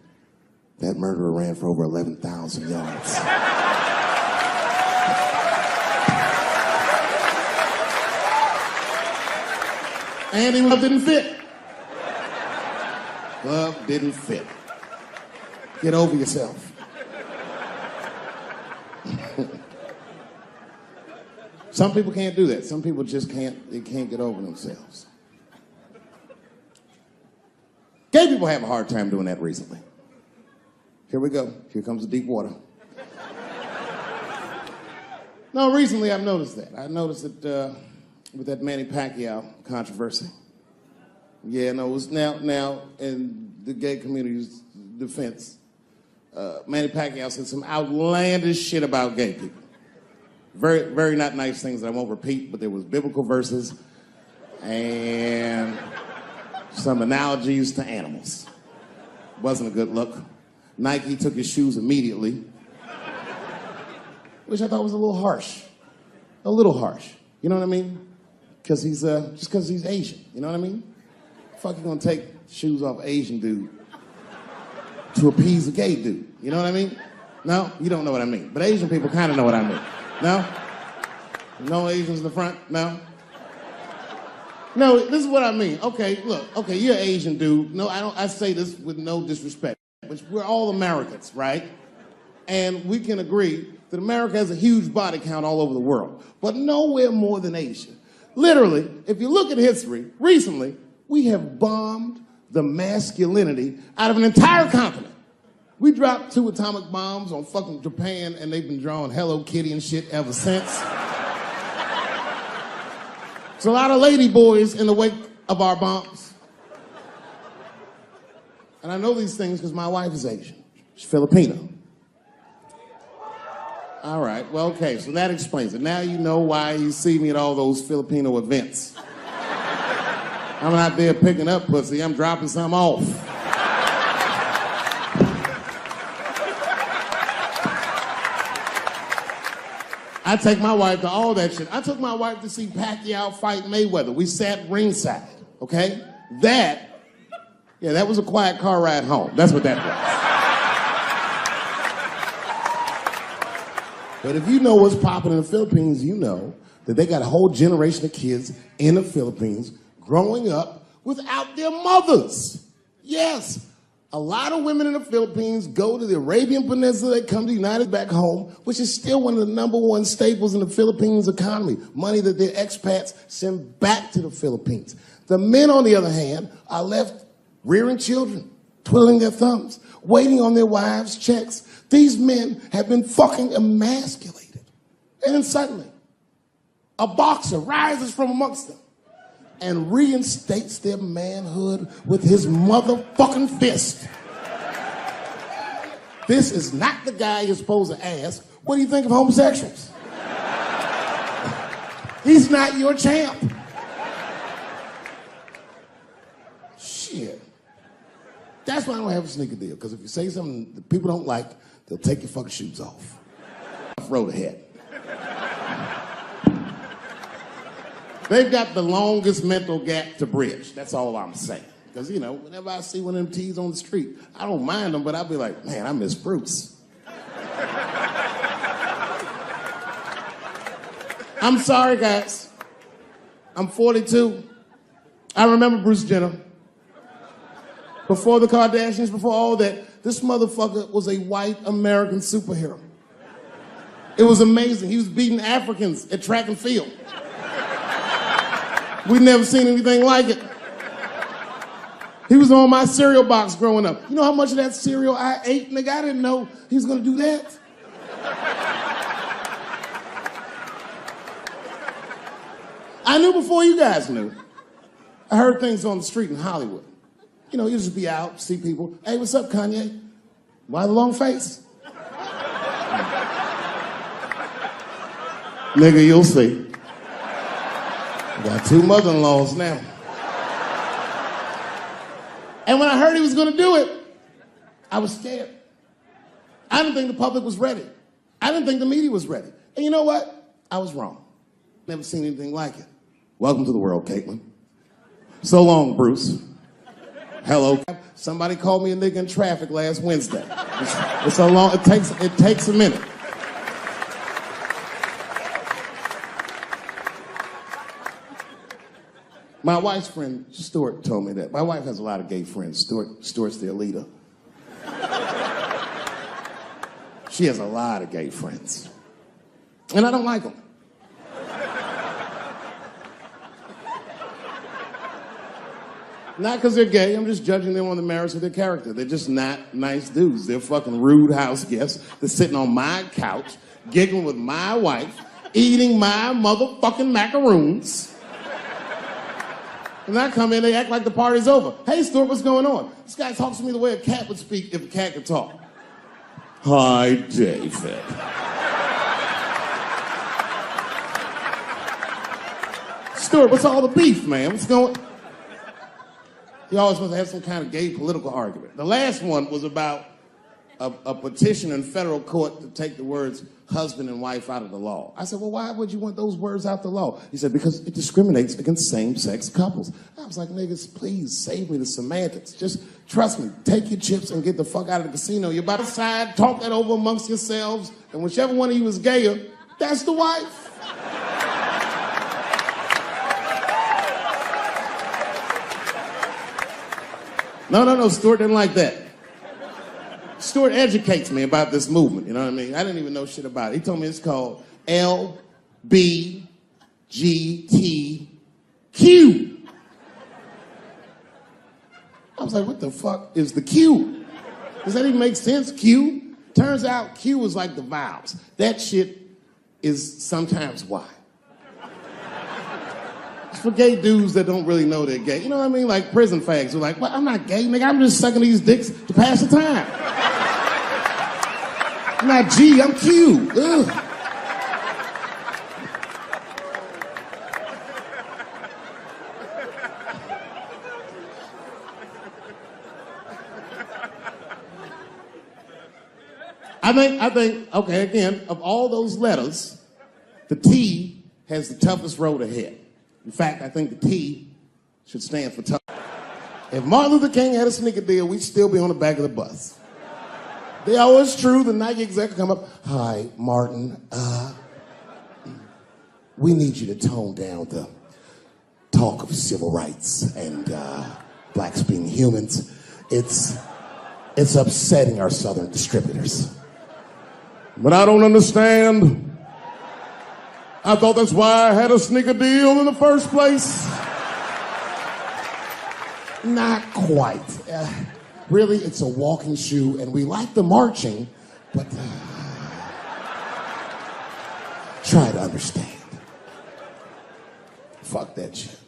that murderer ran for over 11,000 yards. And his glove didn't fit. Glove didn't fit. Get over yourself. Some people can't do that. Some people just can't get over themselves. Gay people have a hard time doing that recently. Here we go. Here comes the deep water. No, recently I've noticed that. I noticed it with that Manny Pacquiao controversy. Yeah, no, it was now in the gay community's defense. Manny Pacquiao said some outlandish shit about gay people. Very, very not nice things that I won't repeat, but there was biblical verses and some analogies to animals. Wasn't a good look. Nike took his shoes immediately, which I thought was a little harsh. A little harsh. You know what I mean? Because he's, just because he's Asian. You know what I mean? Fuck, you gonna take shoes off Asian dude to appease a gay dude. You know what I mean? No? You don't know what I mean. But Asian people kind of know what I mean. No? No Asians in the front? No? No, this is what I mean. Okay, look. Okay, you're an Asian dude. No, I say this with no disrespect. But we're all Americans, right? And we can agree that America has a huge body count all over the world. But nowhere more than Asia Literally, if you look at history, recently, we have bombed the masculinity out of an entire continent. We dropped 2 atomic bombs on fucking Japan, and they've been drawing Hello Kitty and shit ever since. There's a lot of lady boys in the wake of our bombs. And I know these things because my wife is Asian. She's Filipino. All right, well, okay, so that explains it. Now you know why you see me at all those Filipino events. I'm not there picking up pussy, I'm dropping some off. I take my wife to all that shit. I took my wife to see Pacquiao fight Mayweather. We sat ringside, okay? That was a quiet car ride home. That's what that was. But if you know what's popping in the Philippines, you know that they got a whole generation of kids in the Philippines growing up without their mothers. Yes. A lot of women in the Philippines go to the Arabian Peninsula, they come to the United back home, which is still one of the #1 staples in the Philippines economy. Money that their expats send back to the Philippines. The men, on the other hand, are left rearing children, twiddling their thumbs, waiting on their wives' checks. These men have been fucking emasculated. And then suddenly, a boxer rises from amongst them and reinstates their manhood with his motherfucking fist. This is not the guy you're supposed to ask, what do you think of homosexuals? He's not your champ. Shit. That's why I don't have a sneaker deal, because if you say something that people don't like, they'll take your fucking shoes off. Throw the hat. They've got the longest mental gap to bridge. That's all I'm saying. Because, you know, whenever I see one of them T's on the street, I don't mind them, but I'll be like, man, I miss Bruce. I'm sorry, guys. I'm 42. I remember Bruce Jenner. Before the Kardashians, before all that, this motherfucker was a white American superhero. It was amazing. He was beating Africans at track and field. We'd never seen anything like it. He was on my cereal box growing up. You know how much of that cereal I ate? Nigga, I didn't know he was gonna do that. I knew before you guys knew. I heard things on the street in Hollywood. You know, you just be out, see people. Hey, what's up, Kanye? Why the long face? Nigga, you'll see. Got 2 mother-in-laws now. And when I heard he was gonna do it, I was scared. I didn't think the public was ready. I didn't think the media was ready. And you know what? I was wrong. Never seen anything like it. Welcome to the world, Caitlin. So long, Bruce. Hello. Somebody called me a nigga in traffic last Wednesday. It's so long, it takes a minute. My wife's friend, Stuart, told me that. My wife has a lot of gay friends. Stuart's their leader. She has a lot of gay friends. And I don't like them. Not because they're gay, I'm just judging them on the merits of their character. They're just not nice dudes. They're fucking rude house guests. They're sitting on my couch, giggling with my wife, eating my motherfucking macaroons. And I come in, they act like the party's over. Hey, Stuart, what's going on? This guy talks to me the way a cat would speak if a cat could talk. Hi, David. Stuart, what's all the beef, man? What's going on? He always wants to have some kind of gay political argument. The last one was about a petition in federal court to take the words husband and wife out of the law. I said, well, why would you want those words out the law? He said, because it discriminates against same-sex couples. I was like, niggas, please save me the semantics. Just trust me, take your chips and get the fuck out of the casino. You're by the side, talk that over amongst yourselves, and whichever one of you is gayer, that's the wife. No, Stuart didn't like that. Stuart educates me about this movement, you know what I mean? I didn't even know shit about it. He told me it's called LBGT. Q. I was like, what the fuck is the Q? Does that even make sense, Q? Turns out Q is like the vowels. That shit is sometimes Y. It's for gay dudes that don't really know they're gay. You know what I mean? Like prison fags who are like, well, I'm not gay, nigga. I'm just sucking these dicks to pass the time. I'm not G, I'm Q. Ugh. I think, okay, again, of all those letters, the T has the toughest road ahead. In fact, I think the T should stand for tough. If Martin Luther King had a sneaker deal, we'd still be on the back of the bus. They always true, the Nike exec would come up, hi, Martin, we need you to tone down the talk of civil rights and blacks being humans. It's upsetting our southern distributors. But I don't understand. I thought that's why I had a sneaker deal in the first place. Not quite. Really, it's a walking shoe, and we like the marching, but try to understand. Fuck that shit.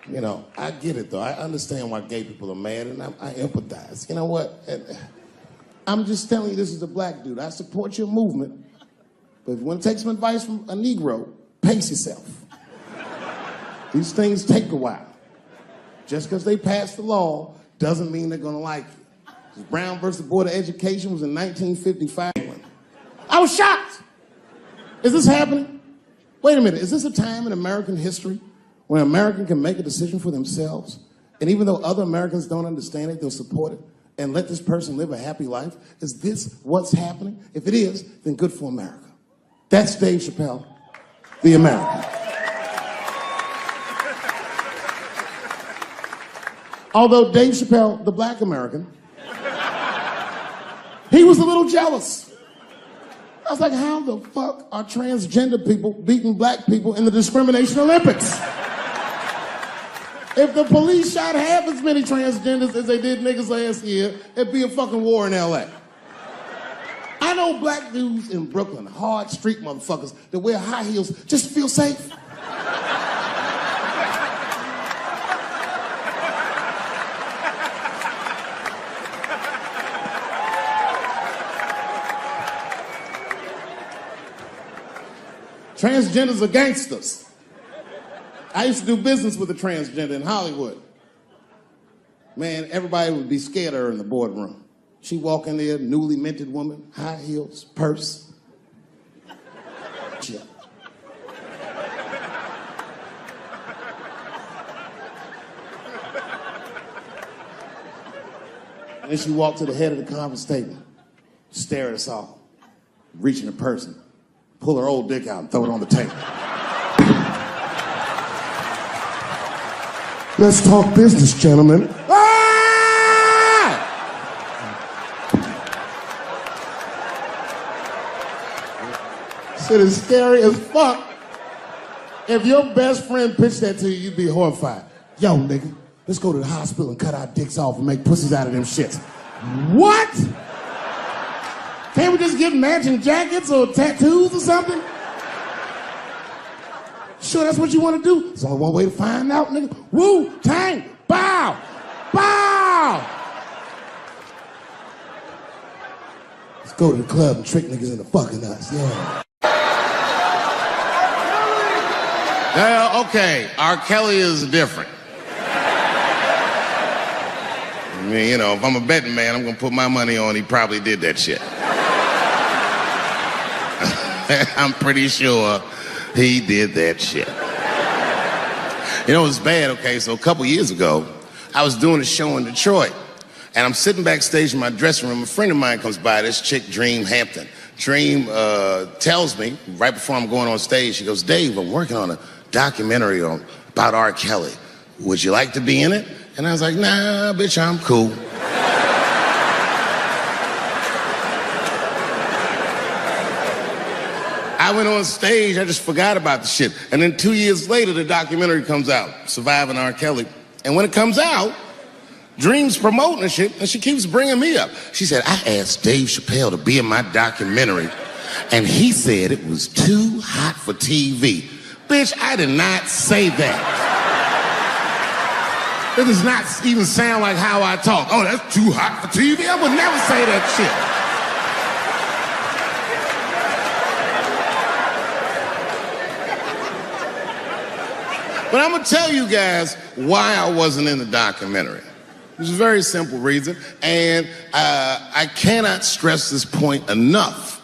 You know, I get it, though. I understand why gay people are mad, and I empathize. You know what? I'm just telling you, this is a black dude. I support your movement, but if you want to take some advice from a Negro, pace yourself. These things take a while. Just because they passed the law doesn't mean they're going to like you. Brown versus Board of Education was in 1955. I was shocked. Is this happening? Wait a minute. Is this a time in American history where an American can make a decision for themselves, and even though other Americans don't understand it, they'll support it and let this person live a happy life? Is this what's happening? If it is, then good for America. That's Dave Chappelle, the American. Although Dave Chappelle, the black American, he was a little jealous. I was like, how the fuck are transgender people beating black people in the discrimination Olympics? If the police shot half as many transgenders as they did niggas last year, it'd be a fucking war in LA. I know black dudes in Brooklyn, hard street motherfuckers that wear high heels just to feel safe. Transgenders are gangsters. I used to do business with a transgender in Hollywood. Man, everybody would be scared of her in the boardroom. She'd walk in there, newly minted woman, high heels, purse. Shit. And then she walked to the head of the conference table, stare at us all, reach in her purse and pull her old dick out and throw it on the table. Let's talk business, gentlemen. Ah! Shit is scary as fuck. If your best friend pitched that to you, you'd be horrified. Yo, nigga, let's go to the hospital and cut our dicks off and make pussies out of them shits. What? Can't we just get matching jackets or tattoos or something? Sure, that's what you want to do? There's only one way to find out, nigga. Wu-Tang, bow, bow. Let's go to the club and trick niggas into fucking us, yeah. Well, okay, R. Kelly is different. I mean, you know, if I'm a betting man, I'm gonna put my money on he probably did that shit. I'm pretty sure he did that shit. You know, it's bad, okay? So a couple years ago, I was doing a show in Detroit, and I'm sitting backstage in my dressing room. A friend of mine comes by, this chick, Dream Hampton. Dream tells me, right before I'm going on stage, she goes, Dave, I'm working on a documentary about R. Kelly. Would you like to be in it? And I was like, nah, bitch, I'm cool. I went on stage, I just forgot about the shit. And then 2 years later, the documentary comes out, Surviving R. Kelly. And when it comes out, Dream's promoting the shit, and she keeps bringing me up. She said, I asked Dave Chappelle to be in my documentary, and he said it was too hot for TV. Bitch, I did not say that. It does not even sound like how I talk. Oh, that's too hot for TV? I would never say that shit. But I'm going to tell you guys why I wasn't in the documentary. There's a very simple reason, and I cannot stress this point enough.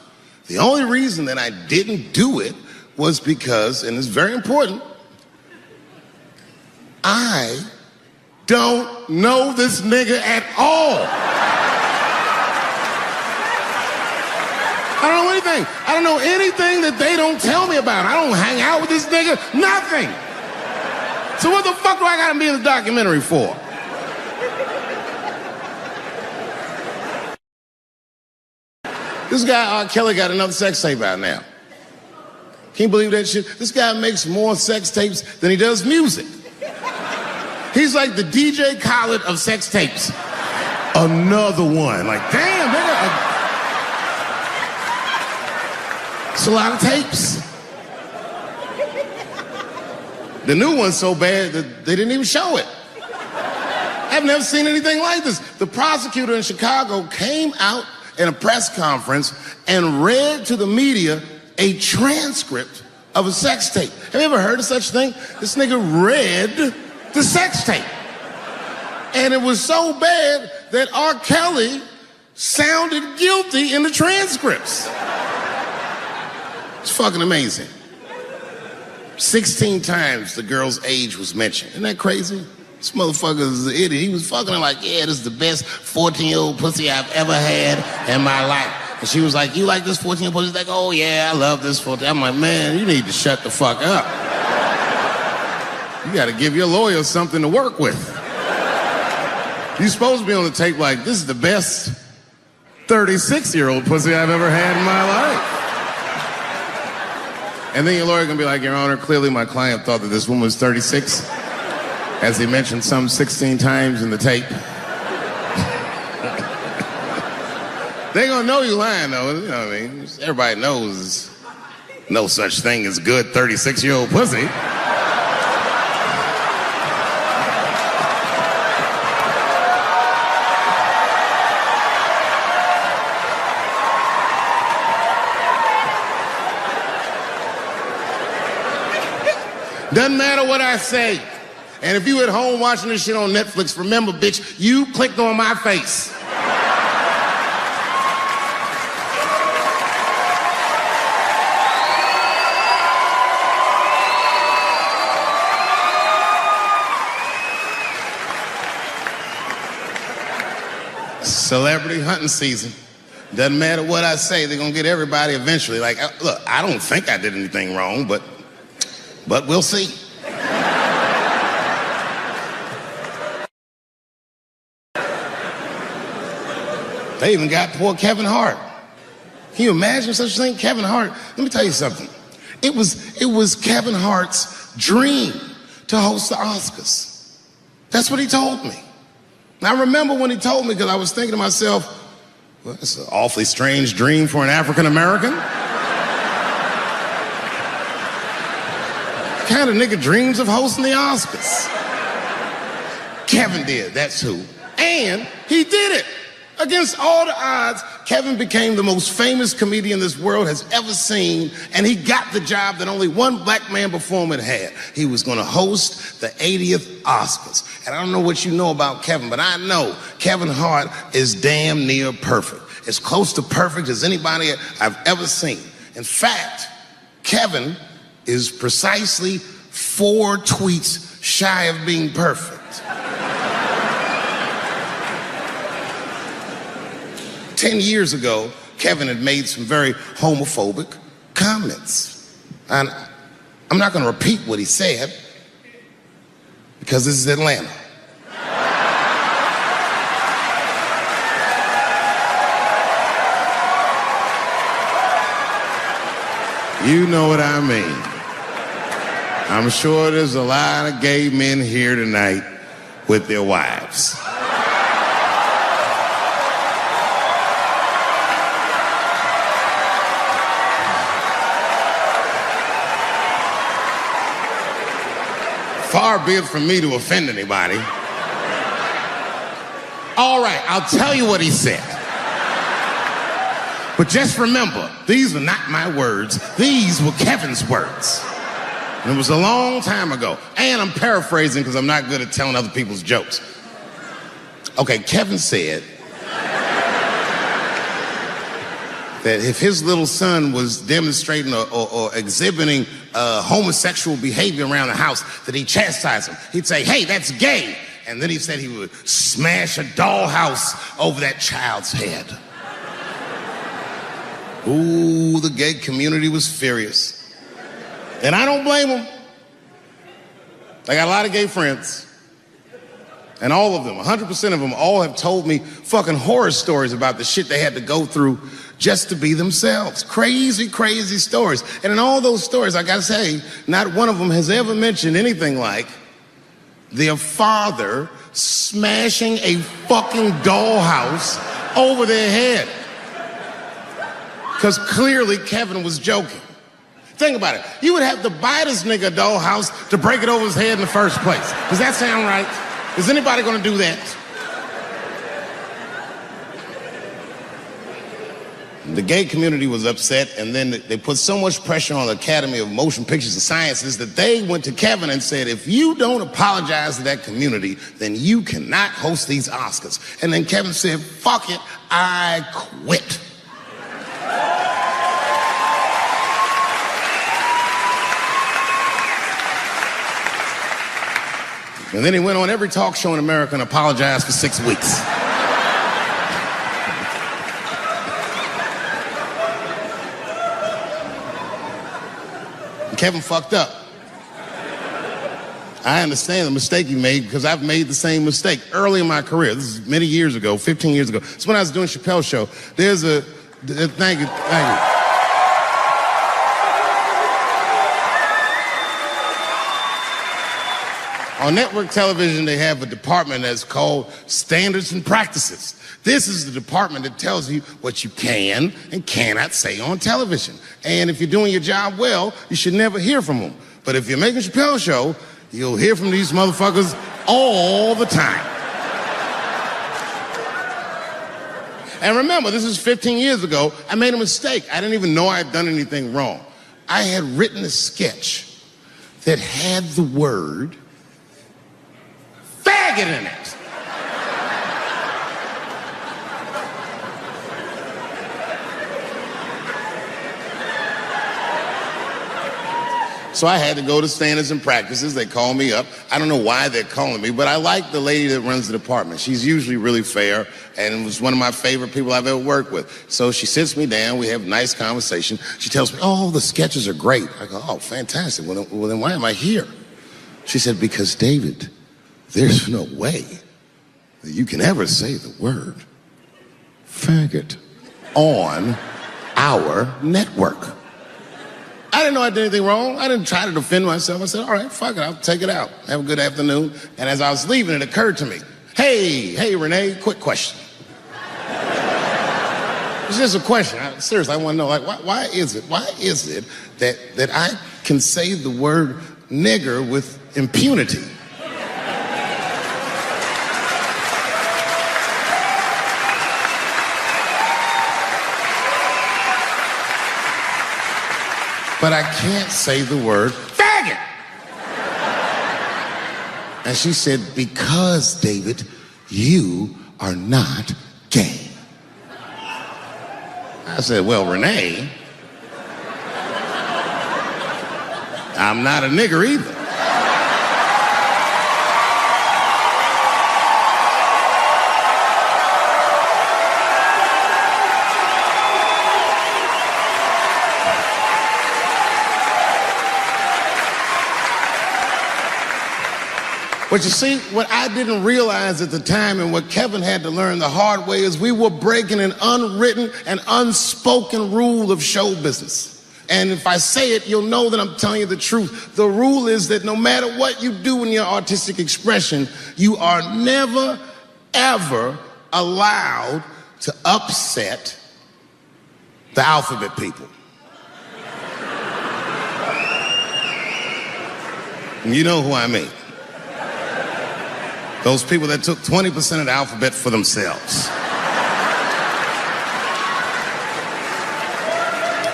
The only reason that I didn't do it was because, and it's very important, I don't know this nigga at all. I don't know anything. I don't know anything that they don't tell me about. I don't hang out with this nigga, nothing. So what the fuck do I gotta be in the documentary for? This guy, R. Kelly, got another sex tape out now. Can't believe that shit. This guy makes more sex tapes than he does music. He's like the DJ Khaled of sex tapes. Another one. Like, damn, nigga. It's a lot of tapes. The new one's so bad that they didn't even show it. I've never seen anything like this. The prosecutor in Chicago came out in a press conference and read to the media a transcript of a sex tape. Have you ever heard of such a thing? This nigga read the sex tape. And it was so bad that R. Kelly sounded guilty in the transcripts. It's fucking amazing. 16 times the girl's age was mentioned. Isn't that crazy? This motherfucker is an idiot. He was fucking her like, yeah, this is the best 14-year-old pussy I've ever had in my life. And she was like, you like this 14-year-old pussy? He's like, oh yeah, I love this 14. I'm like, man, you need to shut the fuck up. You gotta give your lawyer something to work with. You're supposed to be on the tape like, this is the best 36-year-old pussy I've ever had in my life. And then your lawyer gonna be like, Your Honor, clearly my client thought that this woman was 36, as he mentioned some 16 times in the tape. They gonna know you lying though, you know what I mean? Everybody knows no such thing as good 36-year-old pussy. Doesn't matter what I say. And if you at home watching this shit on Netflix, remember, bitch, you clicked on my face. Celebrity hunting season. Doesn't matter what I say, they're gonna get everybody eventually. Like, look, I don't think I did anything wrong, but we'll see. They even got poor Kevin Hart. Can you imagine such a thing? Kevin Hart, let me tell you something. It was Kevin Hart's dream to host the Oscars. That's what he told me. And I remember when he told me, because I was thinking to myself, well, it's an awfully strange dream for an African American. Kind of nigga dreams of hosting the Oscars. Kevin did, that's who. And he did it. Against all the odds, Kevin became the most famous comedian this world has ever seen, and he got the job that only one black man before him had. He was going to host the 80th Oscars. And I don't know what you know about Kevin, but I know Kevin Hart is damn near perfect. As close to perfect as anybody I've ever seen. In fact, Kevin is precisely 4 tweets shy of being perfect. 10 years ago, Kevin had made some very homophobic comments. And I'm not going to repeat what he said, because this is Atlanta. You know what I mean. I'm sure there's a lot of gay men here tonight with their wives. Far be it from me to offend anybody. All right, I'll tell you what he said. But just remember, these were not my words. These were Kevin's words. And it was a long time ago. And I'm paraphrasing because I'm not good at telling other people's jokes. Okay, Kevin said that if his little son was demonstrating or exhibiting homosexual behavior around the house, that he'd chastise him. He'd say, hey, that's gay. And then he said he would smash a dollhouse over that child's head. Ooh, the gay community was furious. And I don't blame them. I got a lot of gay friends. And all of them, 100% of them, all have told me fucking horror stories about the shit they had to go through just to be themselves. Crazy, crazy stories. And in all those stories, I gotta say, not one of them has ever mentioned anything like their father smashing a fucking dollhouse over their head. Because clearly Kevin was joking. Think about it. You would have to buy this nigga a dollhouse to break it over his head in the first place. Does that sound right? Is anybody gonna do that? The gay community was upset, and then they put so much pressure on the Academy of Motion Pictures and Sciences that they went to Kevin and said, if you don't apologize to that community, then you cannot host these Oscars. And then Kevin said, fuck it, I quit. And then he went on every talk show in America and apologized for 6 weeks. And Kevin fucked up. I understand the mistake he made because I've made the same mistake early in my career. This is many years ago, 15 years ago. It's when I was doing Chappelle show. There's a, thank you. On network television, they have a department that's called Standards and Practices. This is the department that tells you what you can and cannot say on television. And if you're doing your job well, you should never hear from them. But if you're making a Chappelle show, you'll hear from these motherfuckers all the time. And remember, this is 15 years ago. I made a mistake. I didn't even know I had done anything wrong. I had written a sketch that had the word faggot in it. So I had to go to Standards and Practices. They call me up. I don't know why they're calling me, but I like the lady that runs the department. She's usually really fair and was one of my favorite people I've ever worked with. So she sits me down. We have a nice conversation. She tells me, oh, the sketches are great. I go, oh, fantastic. Well, then why am I here? She said, because, David, there's no way that you can ever say the word faggot on our network. I didn't know I did anything wrong. I didn't try to defend myself. I said, all right, fuck it, I'll take it out. Have a good afternoon. And as I was leaving, it occurred to me, hey, Renee, quick question. It's just a question. Seriously, I want to know, like, why is it that I can say the word nigger with impunity? But I can't say the word faggot. And she said, because, David, you are not gay. I said, well, Renee, I'm not a nigger either. But you see, what I didn't realize at the time and what Kevin had to learn the hard way is we were breaking an unwritten and unspoken rule of show business. And if I say it, you'll know that I'm telling you the truth. The rule is that no matter what you do in your artistic expression, you are never, ever allowed to upset the alphabet people. You know who I mean. Those people that took 20% of the alphabet for themselves.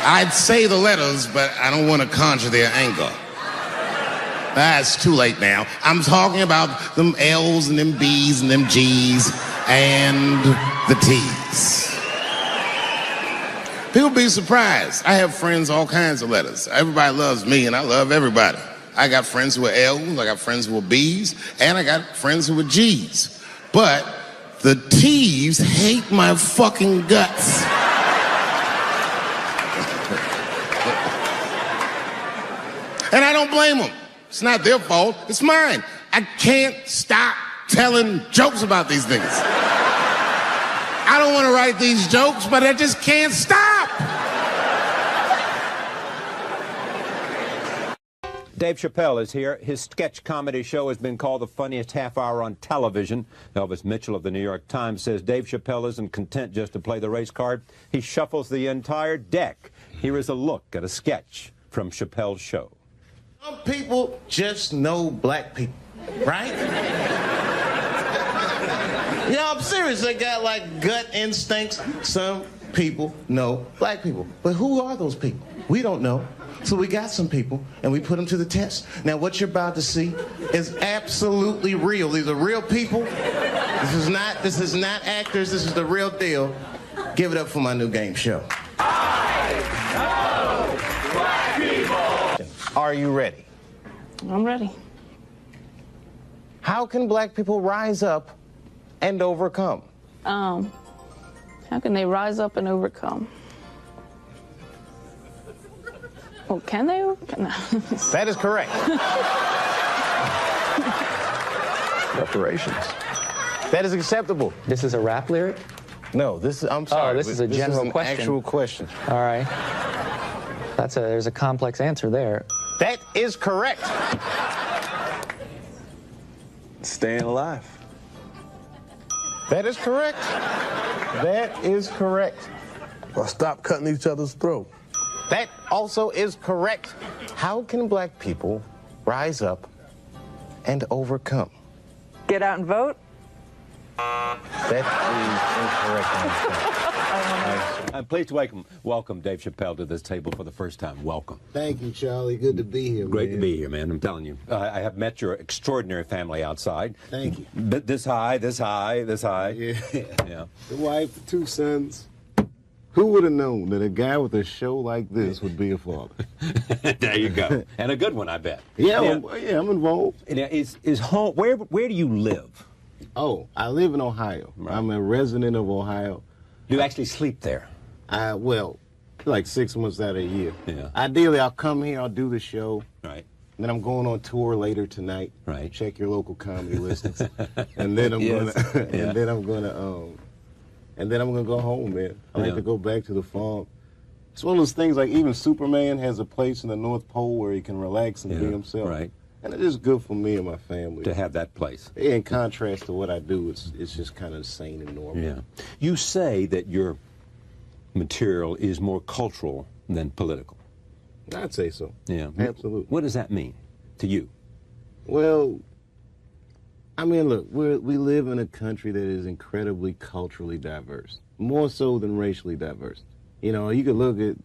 I'd say the letters, but I don't want to conjure their anger. It's too late now. I'm talking about them L's and them B's and them G's and the T's. People be surprised. I have friends, all kinds of letters. Everybody loves me, and I love everybody. I got friends who are L's, I got friends who are B's, and I got friends who are G's. But the T's hate my fucking guts. And I don't blame them. It's not their fault, it's mine. I can't stop telling jokes about these things. I don't want to write these jokes, but I just can't stop. Dave Chappelle is here. His sketch comedy show has been called the funniest half hour on television. Elvis Mitchell of the New York Times says Dave Chappelle isn't content just to play the race card. He shuffles the entire deck. Here is a look at a sketch from Chappelle's show. Some people just know black people, right? Yeah, I'm serious. They got like gut instincts. Some people know black people. But who are those people? We don't know. So we got some people, and we put them to the test. Now, what you're about to see is absolutely real. These are real people. This is not actors. This is the real deal. Give it up for my new game show. I know black people. Are you ready? I'm ready. How can black people rise up and overcome? How can they rise up and overcome? Well, can they? That is correct. Reparations. That is acceptable. This is a rap lyric? No, I'm sorry. Oh, this is a general question. Actual question. All right. There's a complex answer there. That is correct. Staying alive. That is correct. That is correct. Well, stop cutting each other's throat. That also is correct. How can black people rise up and overcome? Get out and vote? That is incorrect. I'm pleased to welcome Dave Chappelle to this table for the first time. Welcome. Thank you, Charlie. Good to be here, Great man. to be here, man. I'm telling you. I have met your extraordinary family outside. Thank you. This high, this high, this high. Yeah. Yeah. The wife, the 2 sons. Who would have known that a guy with a show like this would be a father? There you go. And a good one, I bet. Yeah, I'm involved. Now, is home, where do you live? Oh, I live in Ohio. Right. I'm a resident of Ohio. Do you actually sleep there? Well, like 6 months out of a year. Yeah. Ideally, I'll come here, I'll do the show. Right. And then I'm going on tour later tonight. Right. Check your local comedy listings. And then I'm gonna go home, man. I like to go back to the farm. It's one of those things like even Superman has a place in the North Pole where he can relax and be himself. Right. And it is good for me and my family. To have that place. In contrast to what I do, it's just kind of sane and normal. Yeah. You say that your material is more cultural than political. I'd say so. Yeah. Absolutely. What does that mean to you? Well, I mean, look, we live in a country that is incredibly culturally diverse, more so than racially diverse. You know, you could look at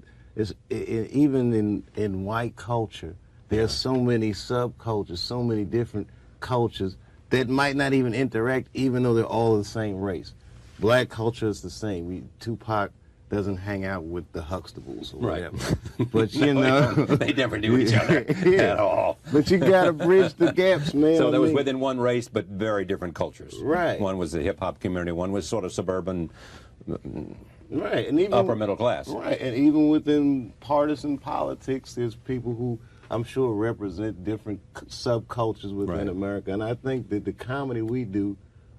even in white culture, there's so many subcultures, so many different cultures that might not even interact, even though they're all the same race. Black culture is the same. Tupac doesn't hang out with the Huxtables or whatever. Right. But you know, they never knew each other at all. But you gotta bridge the gaps, man. So there was within one race, but very different cultures. Right. One was the hip hop community. One was sort of suburban. Right, and even upper middle class. Right, and even within partisan politics, there's people who I'm sure represent different subcultures within America. And I think that the comedy we do,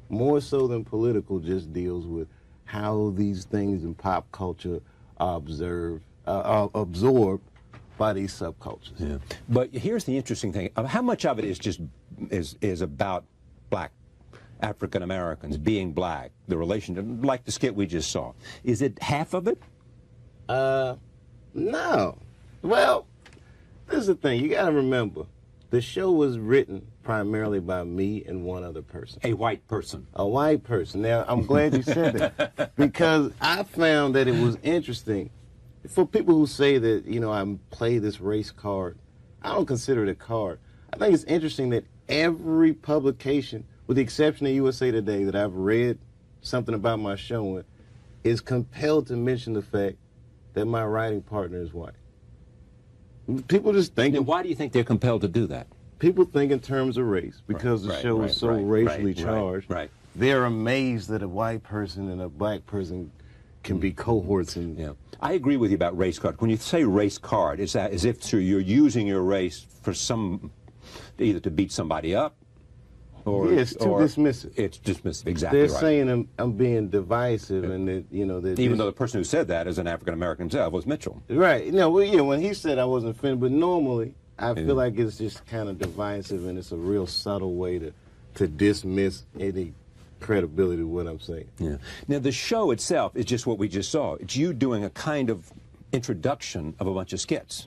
more so than political, just deals with how these things in pop culture are absorbed by these subcultures. Yeah. But here's the interesting thing. How much of it is just is about black African Americans being black, the relationship, like the skit we just saw? Is it half of it? No. Well, this is the thing. You got to remember, the show was written primarily by me and one other person. A white person. A white person. Now, I'm glad you said that because I found that it was interesting. For people who say that, you know, I play this race card, I don't consider it a card. I think it's interesting that every publication, with the exception of USA Today, that I've read something about my show in, is compelled to mention the fact that my writing partner is white. People just think. Now, why do you think they're compelled to do that? People think in terms of race because the show is so racially charged. Right. They're amazed that a white person and a black person can be cohorts. And yeah, I agree with you about race card. When you say race card, it's as if you're using your race for either to beat somebody up, or yeah, it's too dismissive. It's dismissive, exactly. They're saying I'm being divisive, and that that even though the person who said that is an African American himself was Mitchell. Right. No. Well, yeah. When he said I wasn't offended, but normally I feel like it's just kind of divisive, and it's a real subtle way to dismiss any credibility of what I'm saying. Yeah. Now the show itself is just what we just saw. It's you doing a kind of introduction of a bunch of skits.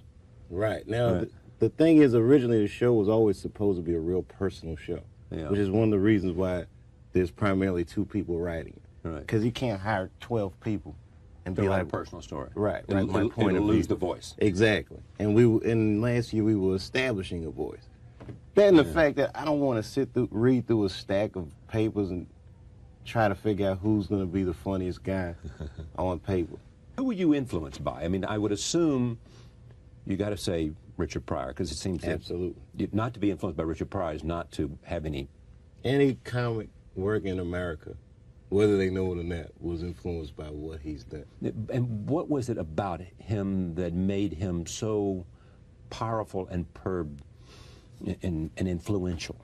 Right. Now the thing is, originally the show was always supposed to be a real personal show. Yeah. Which is one of the reasons why there's primarily 2 people writing it. Right. Because you can't hire 12 people and be like a personal story. Right. It'll lose the voice. Exactly. And last year we were establishing a voice. Then the fact that I don't want to read through a stack of papers and try to figure out who's going to be the funniest guy on paper. Who were you influenced by? I mean, I would assume you got to say Richard Pryor, because it seems absolutely not to be influenced by Richard Pryor is not to have any comic work in America, whether they know it or not, was influenced by what he's done. And what was it about him that made him so powerful and influential?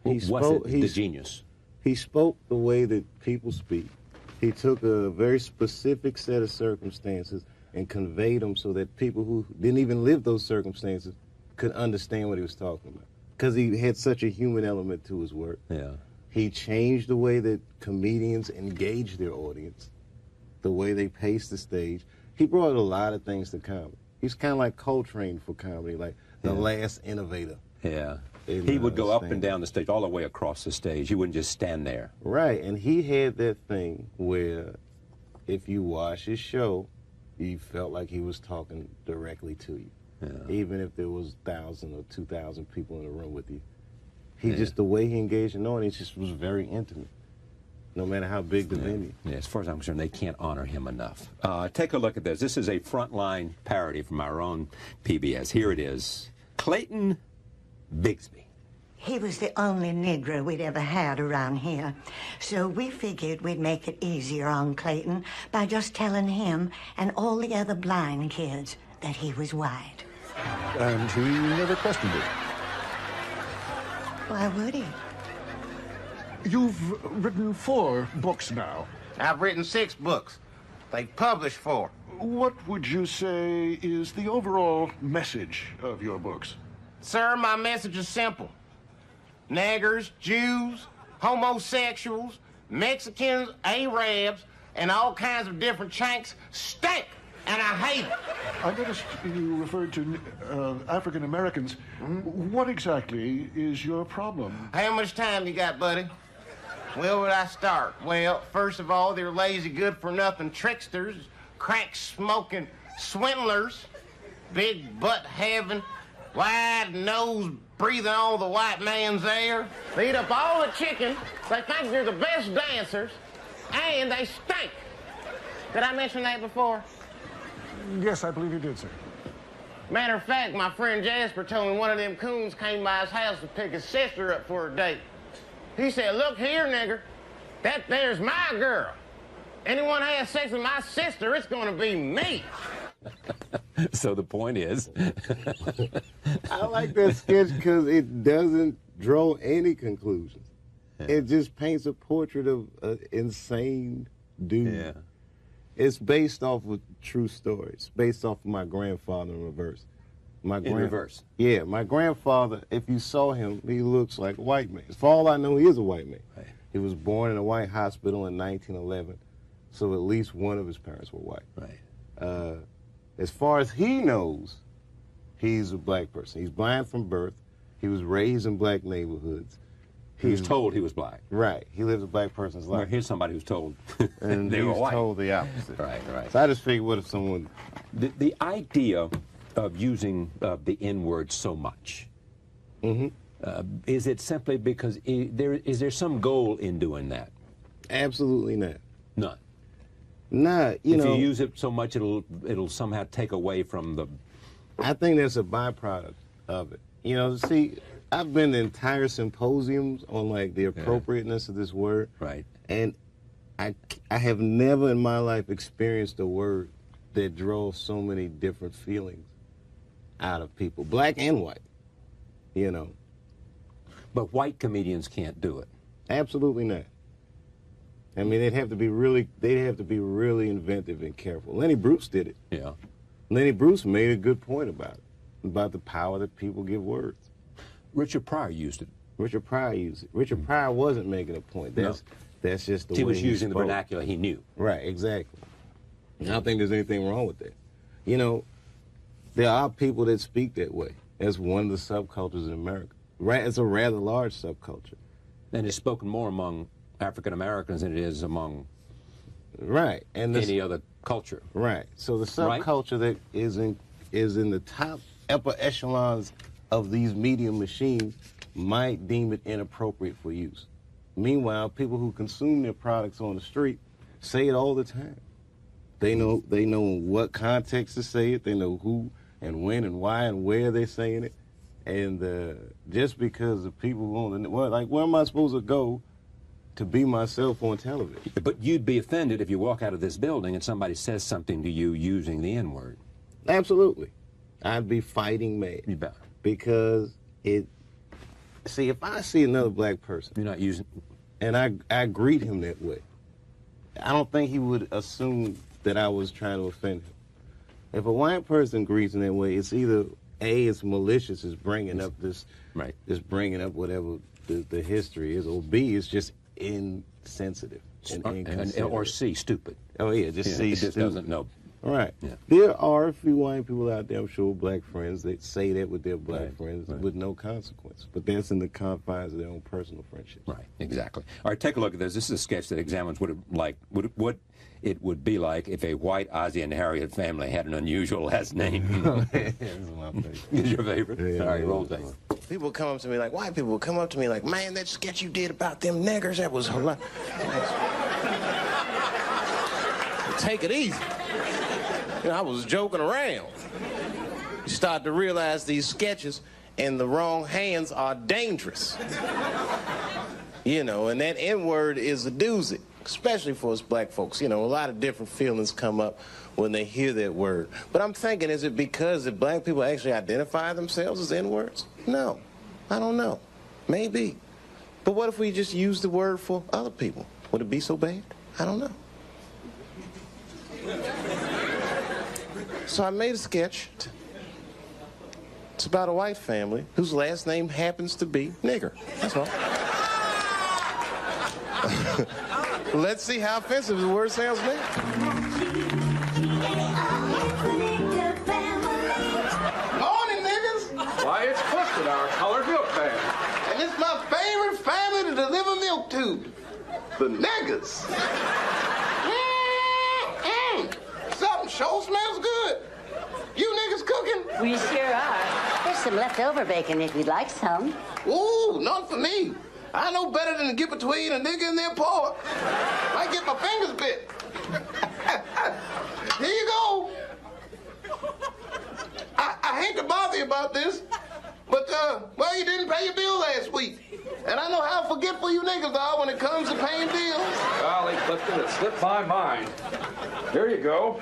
He's the genius. He spoke the way that people speak. He took a very specific set of circumstances and conveyed them so that people who didn't even live those circumstances could understand what he was talking about. Because he had such a human element to his work. Yeah. He changed the way that comedians engage their audience, the way they pace the stage. He brought a lot of things to comedy. He's kind of like Coltrane for comedy, like the last innovator. Yeah. He would go up and down the stage, all the way across the stage. He wouldn't just stand there. Right, and he had that thing where if you watch his show, you felt like he was talking directly to you. Yeah. Even if there was 1,000 or 2,000 people in the room with you. He just, the way he engaged an audience just was very intimate, no matter how big the venue. Yeah, as far as I'm concerned, they can't honor him enough. Take a look at this. This is a frontline parody from our own PBS. Here it is. Clayton Bigsby. He was the only Negro we'd ever had around here. So we figured we'd make it easier on Clayton by just telling him and all the other blind kids that he was white. And he never questioned it. Why would he? You've written 4 books now. I've written 6 books. They published 4. What would you say is the overall message of your books? Sir, my message is simple. Niggers, Jews, homosexuals, Mexicans, Arabs, and all kinds of different chanks stink, and I hate it. I noticed you referred to African Americans. What exactly is your problem? How much time you got, buddy? Where would I start? Well, first of all, they're lazy, good-for-nothing tricksters, crack-smoking swindlers, big butt-having, wide nose breathing all the white man's air. They eat up all the chicken. They think they're the best dancers, and they stink. Did I mention that before? Yes, I believe you did, sir. Matter of fact, my friend Jasper told me one of them coons came by his house to pick his sister up for a date. He said, "Look here, nigger, that there's my girl. Anyone has sex with my sister, it's gonna be me." So the point is... I like that sketch because it doesn't draw any conclusions. Yeah. It just paints a portrait of an insane dude. Yeah. It's based off of true stories. Based off of my grandfather in reverse. In reverse? Yeah, my grandfather, if you saw him, he looks like a white man. For all I know, he is a white man. Right. He was born in a white hospital in 1911, so at least one of his parents were white. Right. As far as he knows, he's a black person. He's blind from birth. He was raised in black neighborhoods. He was told he was black. Right. He lives a black person's life. Well, here's somebody who's told and they he were was white. told the opposite. Right, right. So I just figured, what if someone... The idea of using the N-word so much, is it simply because is there some goal in doing that? Absolutely not. None. Nah, if you use it so much, it'll somehow take away from the... I think that's a byproduct of it. You know, see, I've been to entire symposiums on, like, the appropriateness of this word. Right. And I have never in my life experienced a word that drove so many different feelings out of people, black and white, you know. But white comedians can't do it. Absolutely not. I mean, they'd have to be really inventive and careful. Lenny Bruce did it. Yeah. Lenny Bruce made a good point about it, about the power that people give words. Richard Pryor used it. Richard Pryor used it. Richard Pryor wasn't making a point. That's just the way he was using spoke. the vernacular he knew. Right, exactly. And I don't think there's anything wrong with that. You know, there are people that speak that way. That's one of the subcultures in America. Right, it's a rather large subculture. And it's spoken more among African Americans than it is among and any other culture. Right. So the subculture that is in the top upper echelons of these media machines might deem it inappropriate for use. Meanwhile, people who consume their products on the street say it all the time. They know what context to say it. They know who and when and why and where they're saying it. And just because the people where am I supposed to go to be myself on television? But you'd be offended if you walk out of this building and somebody says something to you using the N-word. Absolutely. I'd be fighting mad. You bet. Because see, if I see another black person, you're not using, and I greet him that way, I don't think he would assume that I was trying to offend him. If a white person greets in that way, it's either A, it's malicious, it's bringing up this, it's bringing up whatever the history is, or B, it's just insensitive and inconsiderate. Or C, stupid. Oh yeah, just C, it just stupid. doesn't know. Right. Yeah. There are a few white people out there, I'm sure, black friends, that say that with their black friends with no consequence. But that's in the confines of their own personal friendships. Right, exactly. All right, take a look at this. This is a sketch that examines what it would be like if a white Ozzie and Harriet family had an unusual last name. This is my favorite. Is your favorite? Yeah, all right, roll tape. People come up to me, like, white people will come up to me like, man, that sketch you did about them niggers, that was hilarious. Take it easy. You know, I was joking around. You start to realize these sketches in the wrong hands are dangerous. You know, and that N-word is a doozy, especially for us black folks. You know, a lot of different feelings come up when they hear that word. But I'm thinking, is it because that black people actually identify themselves as N-words? No, I don't know. Maybe. But what if we just use the word for other people? Would it be so bad? I don't know. So I made a sketch. It's about a white family whose last name happens to be nigger. That's all. Let's see how offensive the word sounds now. Morning, niggas. Why, it's Clifton, our colored milk man. And it's my favorite family to deliver milk to. The niggers. Something sure smells good. You niggas cooking? We sure are. There's some leftover bacon if you'd like some. Ooh, none for me. I know better than to get between a nigga and their pork. I get my fingers bit. Here you go. I hate to bother you about this, but, well, you didn't pay your bill last week. And I know how forgetful you niggas are when it comes to paying bills. Golly, Clifton, it slipped my mind. Here you go.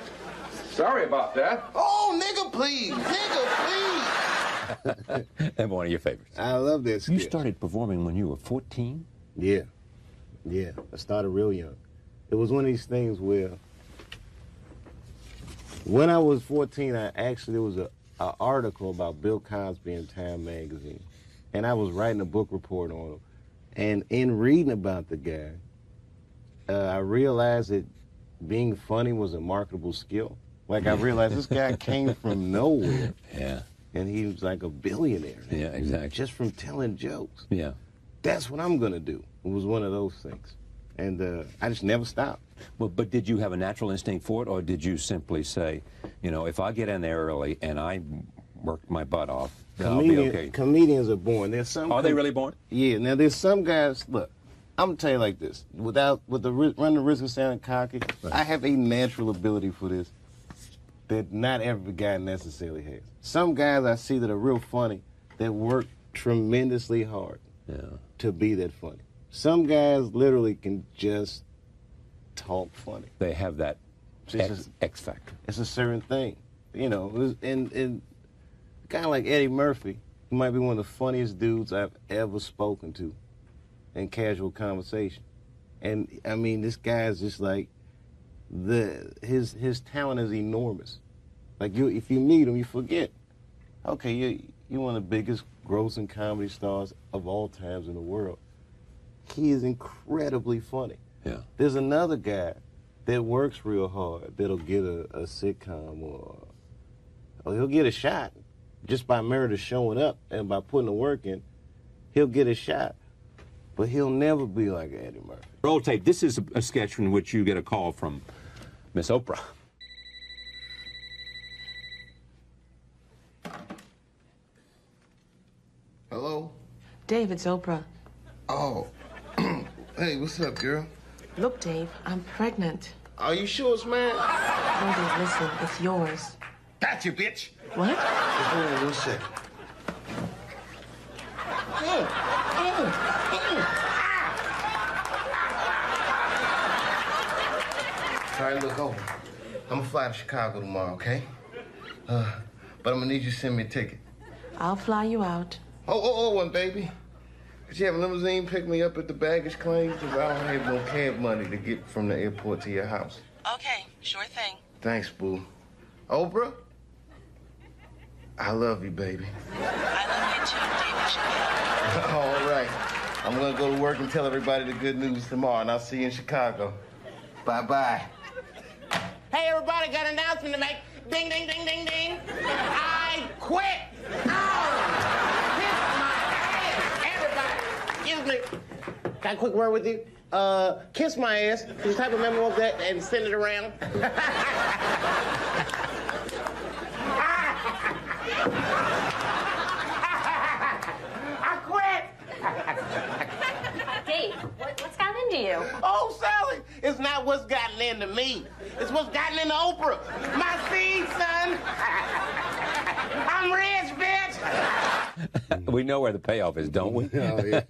Sorry about that. Oh, nigga, please. Nigga, please. And one of your favorites. I love this sketch. You started performing when you were 14? Yeah. I started real young. It was one of these things where When I was 14, there was an article about Bill Cosby in Time magazine, and I was writing a book report on him. And in reading about the guy, I realized that being funny was a marketable skill. Like, I realized this guy came from nowhere. Yeah. And he was like a billionaire. Yeah, exactly. Just from telling jokes. Yeah. That's what I'm going to do. It was one of those things. And I just never stopped. Well, but did you have a natural instinct for it, or did you simply say, you know, if I get in there early and I work my butt off, then I'll be okay? Comedians are born. There's some. Are they really born? Yeah. Now, there's some guys, look, I'm going to tell you like this. With the run the risk of sounding cocky, right. I have a natural ability for this that not every guy necessarily has. Some guys I see that are real funny that work tremendously hard to be that funny. Some guys literally can just talk funny. They have that X factor. It's a certain thing. You know, and a guy like Eddie Murphy, he might be one of the funniest dudes I've ever spoken to in casual conversation. And I mean, this guy is just like, his talent is enormous. Like, if you meet him, you forget. Okay, you're one of the biggest grossing comedy stars of all times in the world. He is incredibly funny. Yeah. There's another guy that works real hard that'll get a sitcom or he'll get a shot just by merit of showing up and by putting the work in. He'll get a shot, but he'll never be like Eddie Murphy. Roll tape. This is a sketch in which you get a call from Miss Oprah. Hello? Dave, it's Oprah. Oh. Hey, what's up, girl? Look, Dave, I'm pregnant. Are you sure it's mine? No, Dave, listen, it's yours. Gotcha, bitch. What? Just hold on 1 second. All right, look, over. I'm gonna fly to Chicago tomorrow, okay? But I'm gonna need you to send me a ticket. I'll fly you out. One, baby. Could you have a limousine pick me up at the baggage claim? Because I don't have no cab money to get from the airport to your house. Okay, sure thing. Thanks, boo. Oprah? I love you, baby. I love you too, David Chappelle. All right. I'm going to go to work and tell everybody the good news tomorrow, and I'll see you in Chicago. Bye-bye. Hey, everybody, got an announcement to make. Ding, ding, ding, ding, ding. I quit. Excuse me. Got a quick word with you? Kiss my ass. Can you type a memo of that and send it around? I quit. Dave, what's gotten into you? Oh, Sally, it's not what's gotten into me. It's what's gotten into Oprah. My seed, son. I'm rich, bitch. We know where the payoff is, don't we? Oh, yeah.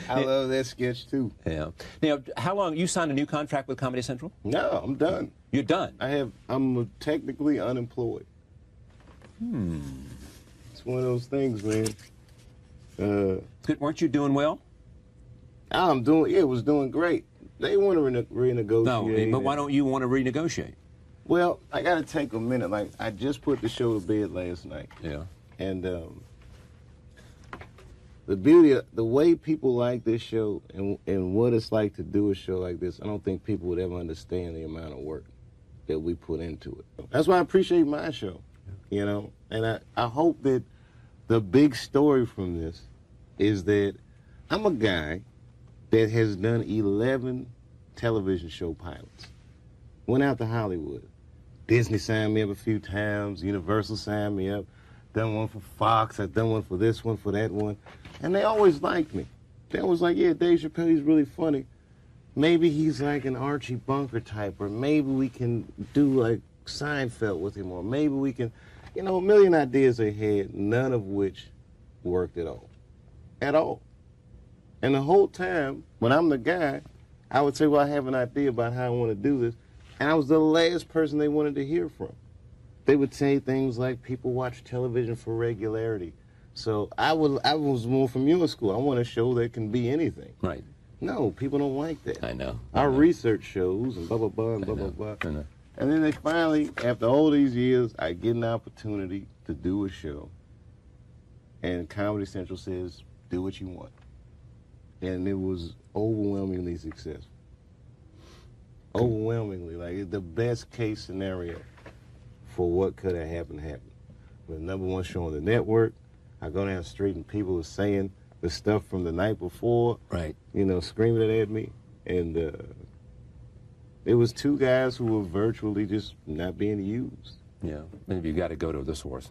I love that sketch, too. Yeah. Now, how long? You signed a new contract with Comedy Central? No, I'm done. You're done? I'm technically unemployed. It's one of those things, man. Weren't you doing well? It was doing great. They want to renegotiate. No, but why don't you want to renegotiate? Well, I got to take a minute. Like, I just put the show to bed last night. Yeah. And the way people like this show and what it's like to do a show like this, I don't think people would ever understand the amount of work that we put into it. That's why I appreciate my show, you know? And I hope that the big story from this is that I'm a guy that has done 11 television show pilots. Went out to Hollywood. Disney signed me up a few times. Universal signed me up. Done one for Fox. I've done one for this one, for that one. And they always liked me. They always like, yeah, Dave Chappelle, he's really funny. Maybe he's like an Archie Bunker type, or maybe we can do like Seinfeld with him, or maybe we can, a million ideas they had, none of which worked at all. At all. And the whole time, when I'm the guy, I would say, well, I have an idea about how I want to do this. And I was the last person they wanted to hear from. They would say things like, people watch television for regularity. So I was more from your school. I want a show that can be anything. Right. No, people don't like that. I know. Our research shows and blah, blah, blah, and blah, blah, blah. And then they finally, after all these years, I get an opportunity to do a show. And Comedy Central says, do what you want. And it was overwhelmingly successful. Overwhelmingly, like the best case scenario for what could have happened. We're the #1 show on the network. I go down the street and people are saying the stuff from the night before, right? You know, screaming it at me. And it was two guys who were virtually just not being used. Yeah, maybe you got to go to the source.